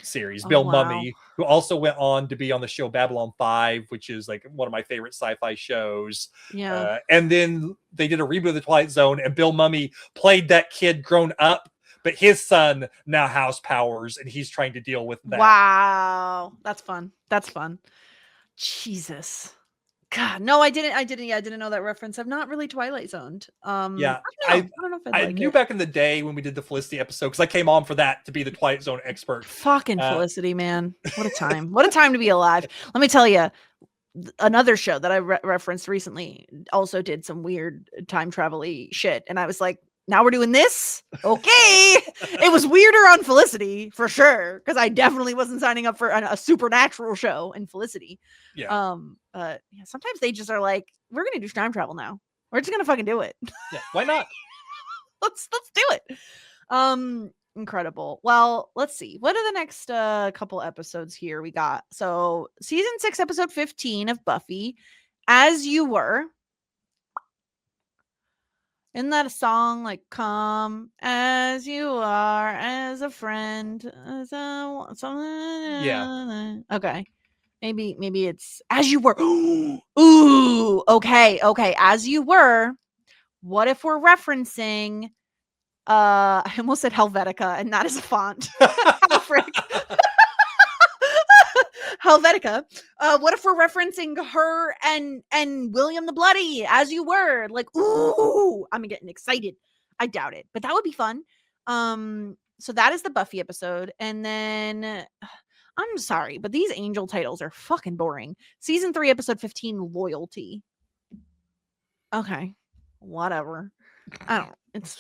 [SPEAKER 4] series.
[SPEAKER 3] Oh,
[SPEAKER 4] Bill
[SPEAKER 3] wow.
[SPEAKER 4] Mummy, who also went on to be on the show Babylon 5, which is like one of my favorite sci-fi shows.
[SPEAKER 3] Yeah.
[SPEAKER 4] And then they did a reboot of the Twilight Zone, and Bill Mummy played that kid grown up, but his son now has powers, and he's trying to deal with that.
[SPEAKER 3] Wow. That's fun. That's fun. Jesus. God, no, I didn't. Yeah, I didn't know that reference. I've not really Twilight Zoned.
[SPEAKER 4] Yeah,
[SPEAKER 3] I don't know if I'd
[SPEAKER 4] I
[SPEAKER 3] like
[SPEAKER 4] knew
[SPEAKER 3] it.
[SPEAKER 4] back in the day when we did the Felicity episode, because I came on for that to be the Twilight Zone expert.
[SPEAKER 3] Fucking Felicity, man. What a time. What a time to be alive. Let me tell you, another show that I referenced recently also did some weird time travel-y shit. And I was like, now we're doing this? Okay. It was weirder on Felicity, for sure, because I definitely wasn't signing up for a supernatural show in Felicity.
[SPEAKER 4] Yeah.
[SPEAKER 3] Yeah, sometimes they just are like, we're going to do time travel now. We're just going to fucking do it.
[SPEAKER 4] Yeah, why not?
[SPEAKER 3] let's do it. Incredible. Well, let's see. What are the next couple episodes here we got? So season 6, episode 15 of Buffy, As You Were. Isn't that a song like "Come as You Are, as a friend, as a something"?
[SPEAKER 4] Yeah.
[SPEAKER 3] Okay. Maybe it's As You Were. Ooh. Okay. As You Were. What if we're referencing? I almost said Helvetica, and that is a font. Halfrek. Helvetica. What if we're referencing her and William the Bloody, As You Were? Like, ooh, I'm getting excited. I doubt it, but that would be fun. So that is the Buffy episode, and then I'm sorry, but these Angel titles are fucking boring. Season 3, episode 15, Loyalty. Okay, whatever. I don't.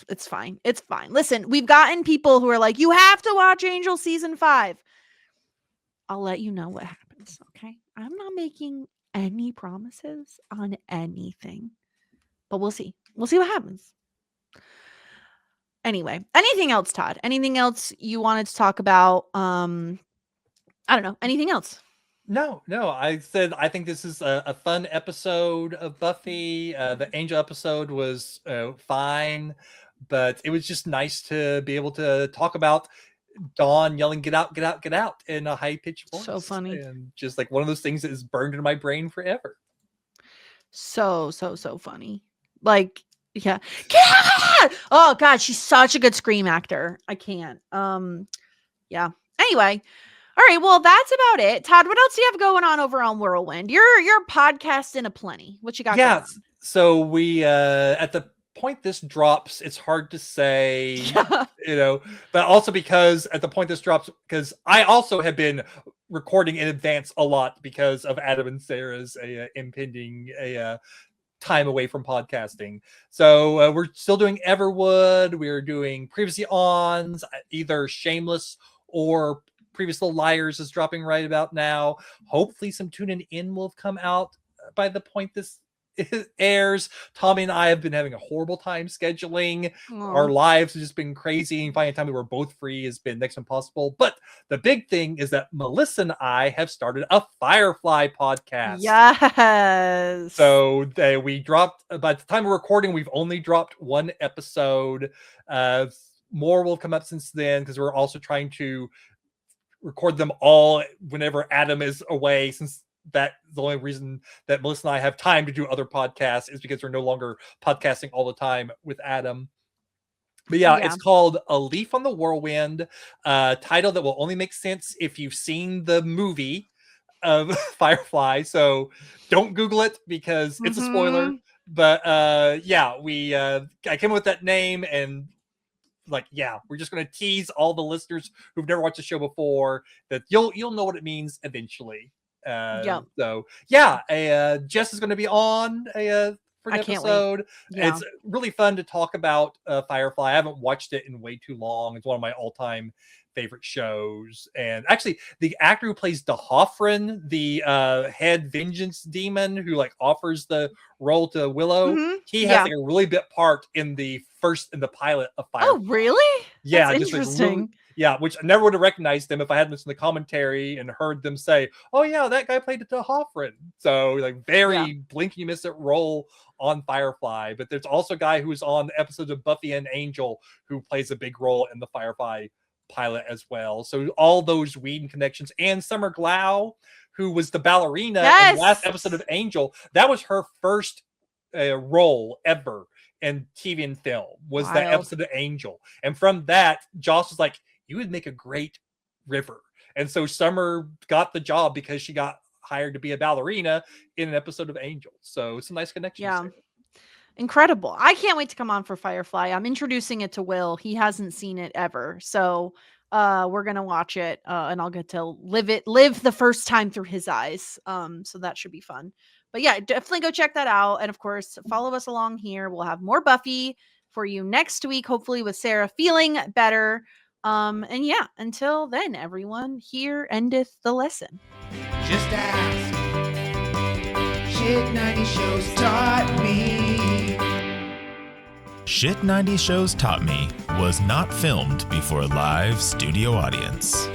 [SPEAKER 3] It's fine. It's fine. Listen, we've gotten people who are like, you have to watch Angel season 5. I'll let you know what happens. Okay. I'm not making any promises on anything, but we'll see. We'll see what happens. Anyway, anything else, Todd? Anything else you wanted to talk about? I don't know. Anything else?
[SPEAKER 4] No. I said I think this is a fun episode of Buffy. The Angel episode was fine, but it was just nice to be able to talk about Dawn yelling "Get out, get out, get out" in a high-pitched voice.
[SPEAKER 3] So funny.
[SPEAKER 4] And just like one of those things that is burned into my brain forever.
[SPEAKER 3] So funny. Like, yeah. Oh God, she's such a good scream actor. I can't. Yeah. Anyway. All right, well, that's about it. Todd, what else do you have going on over on Whirlwind? You're podcasting aplenty. What you got going on?
[SPEAKER 4] So we at the point this drops, it's hard to say, but also because at the point this drops, because I also have been recording in advance a lot because of Adam and Sarah's impending time away from podcasting. So we're still doing Everwood. We're doing Previously Ons, either Shameless or Previous Little Liars is dropping right about now. Hopefully some Tuning In will have come out by the point this airs. Tommy and I have been having a horrible time scheduling. Our lives have just been crazy, and finding time that we're both free has been next to impossible. But the big thing is that Melissa and I have started a Firefly podcast.
[SPEAKER 3] Yes.
[SPEAKER 4] So we dropped, by the time we're recording, we've only dropped one episode. More will have come up since then, because we're also trying to record them all whenever Adam is away, since that's the only reason that Melissa and I have time to do other podcasts, is because we're no longer podcasting all the time with Adam. But yeah, it's called A Leaf on the Whirlwind, title that will only make sense if you've seen the movie of Firefly. So don't Google it, because it's a spoiler. But I came up with that name, and we're just going to tease all the listeners who've never watched the show before that you'll know what it means eventually. So Jess is going to be on for an episode. It's really fun to talk about Firefly. I haven't watched it in way too long. It's one of my all-time favorite shows. And actually, the actor who plays Halfrek, the head vengeance demon who offers the role to Willow, he has a really big part in the pilot of Firefly.
[SPEAKER 3] Oh, really?
[SPEAKER 4] Yeah,
[SPEAKER 3] that's
[SPEAKER 4] just
[SPEAKER 3] interesting.
[SPEAKER 4] Which I never would have recognized them if I hadn't listened to the commentary and heard them say, "Oh yeah, that guy played it to Halfrek." So very blink you miss it role on Firefly. But there's also a guy who's on episodes of Buffy and Angel who plays a big role in the Firefly pilot as well. So all those Whedon connections, and Summer Glau, who was the ballerina in
[SPEAKER 3] Yes!
[SPEAKER 4] the last episode of Angel, that was her first role ever in TV and film, was that
[SPEAKER 3] Wild.
[SPEAKER 4] episode of Angel. And from that, Joss was like, you would make a great River. And so Summer got the job because she got hired to be a ballerina in an episode of Angel. So some nice connections.
[SPEAKER 3] Yeah.
[SPEAKER 4] there.
[SPEAKER 3] Incredible. I can't wait to come on for Firefly. I'm introducing it to Will. He hasn't seen it ever. So we're gonna watch it and I'll get to live the first time through his eyes. So that should be fun. But yeah, definitely go check that out. And of course, follow us along here. We'll have more Buffy for you next week, hopefully with Sarah feeling better. And yeah, until then, everyone, here endeth the lesson.
[SPEAKER 1] Just ask. Shit 90 shows taught me.
[SPEAKER 2] Shit 90 Shows Taught Me was not filmed before a live studio audience.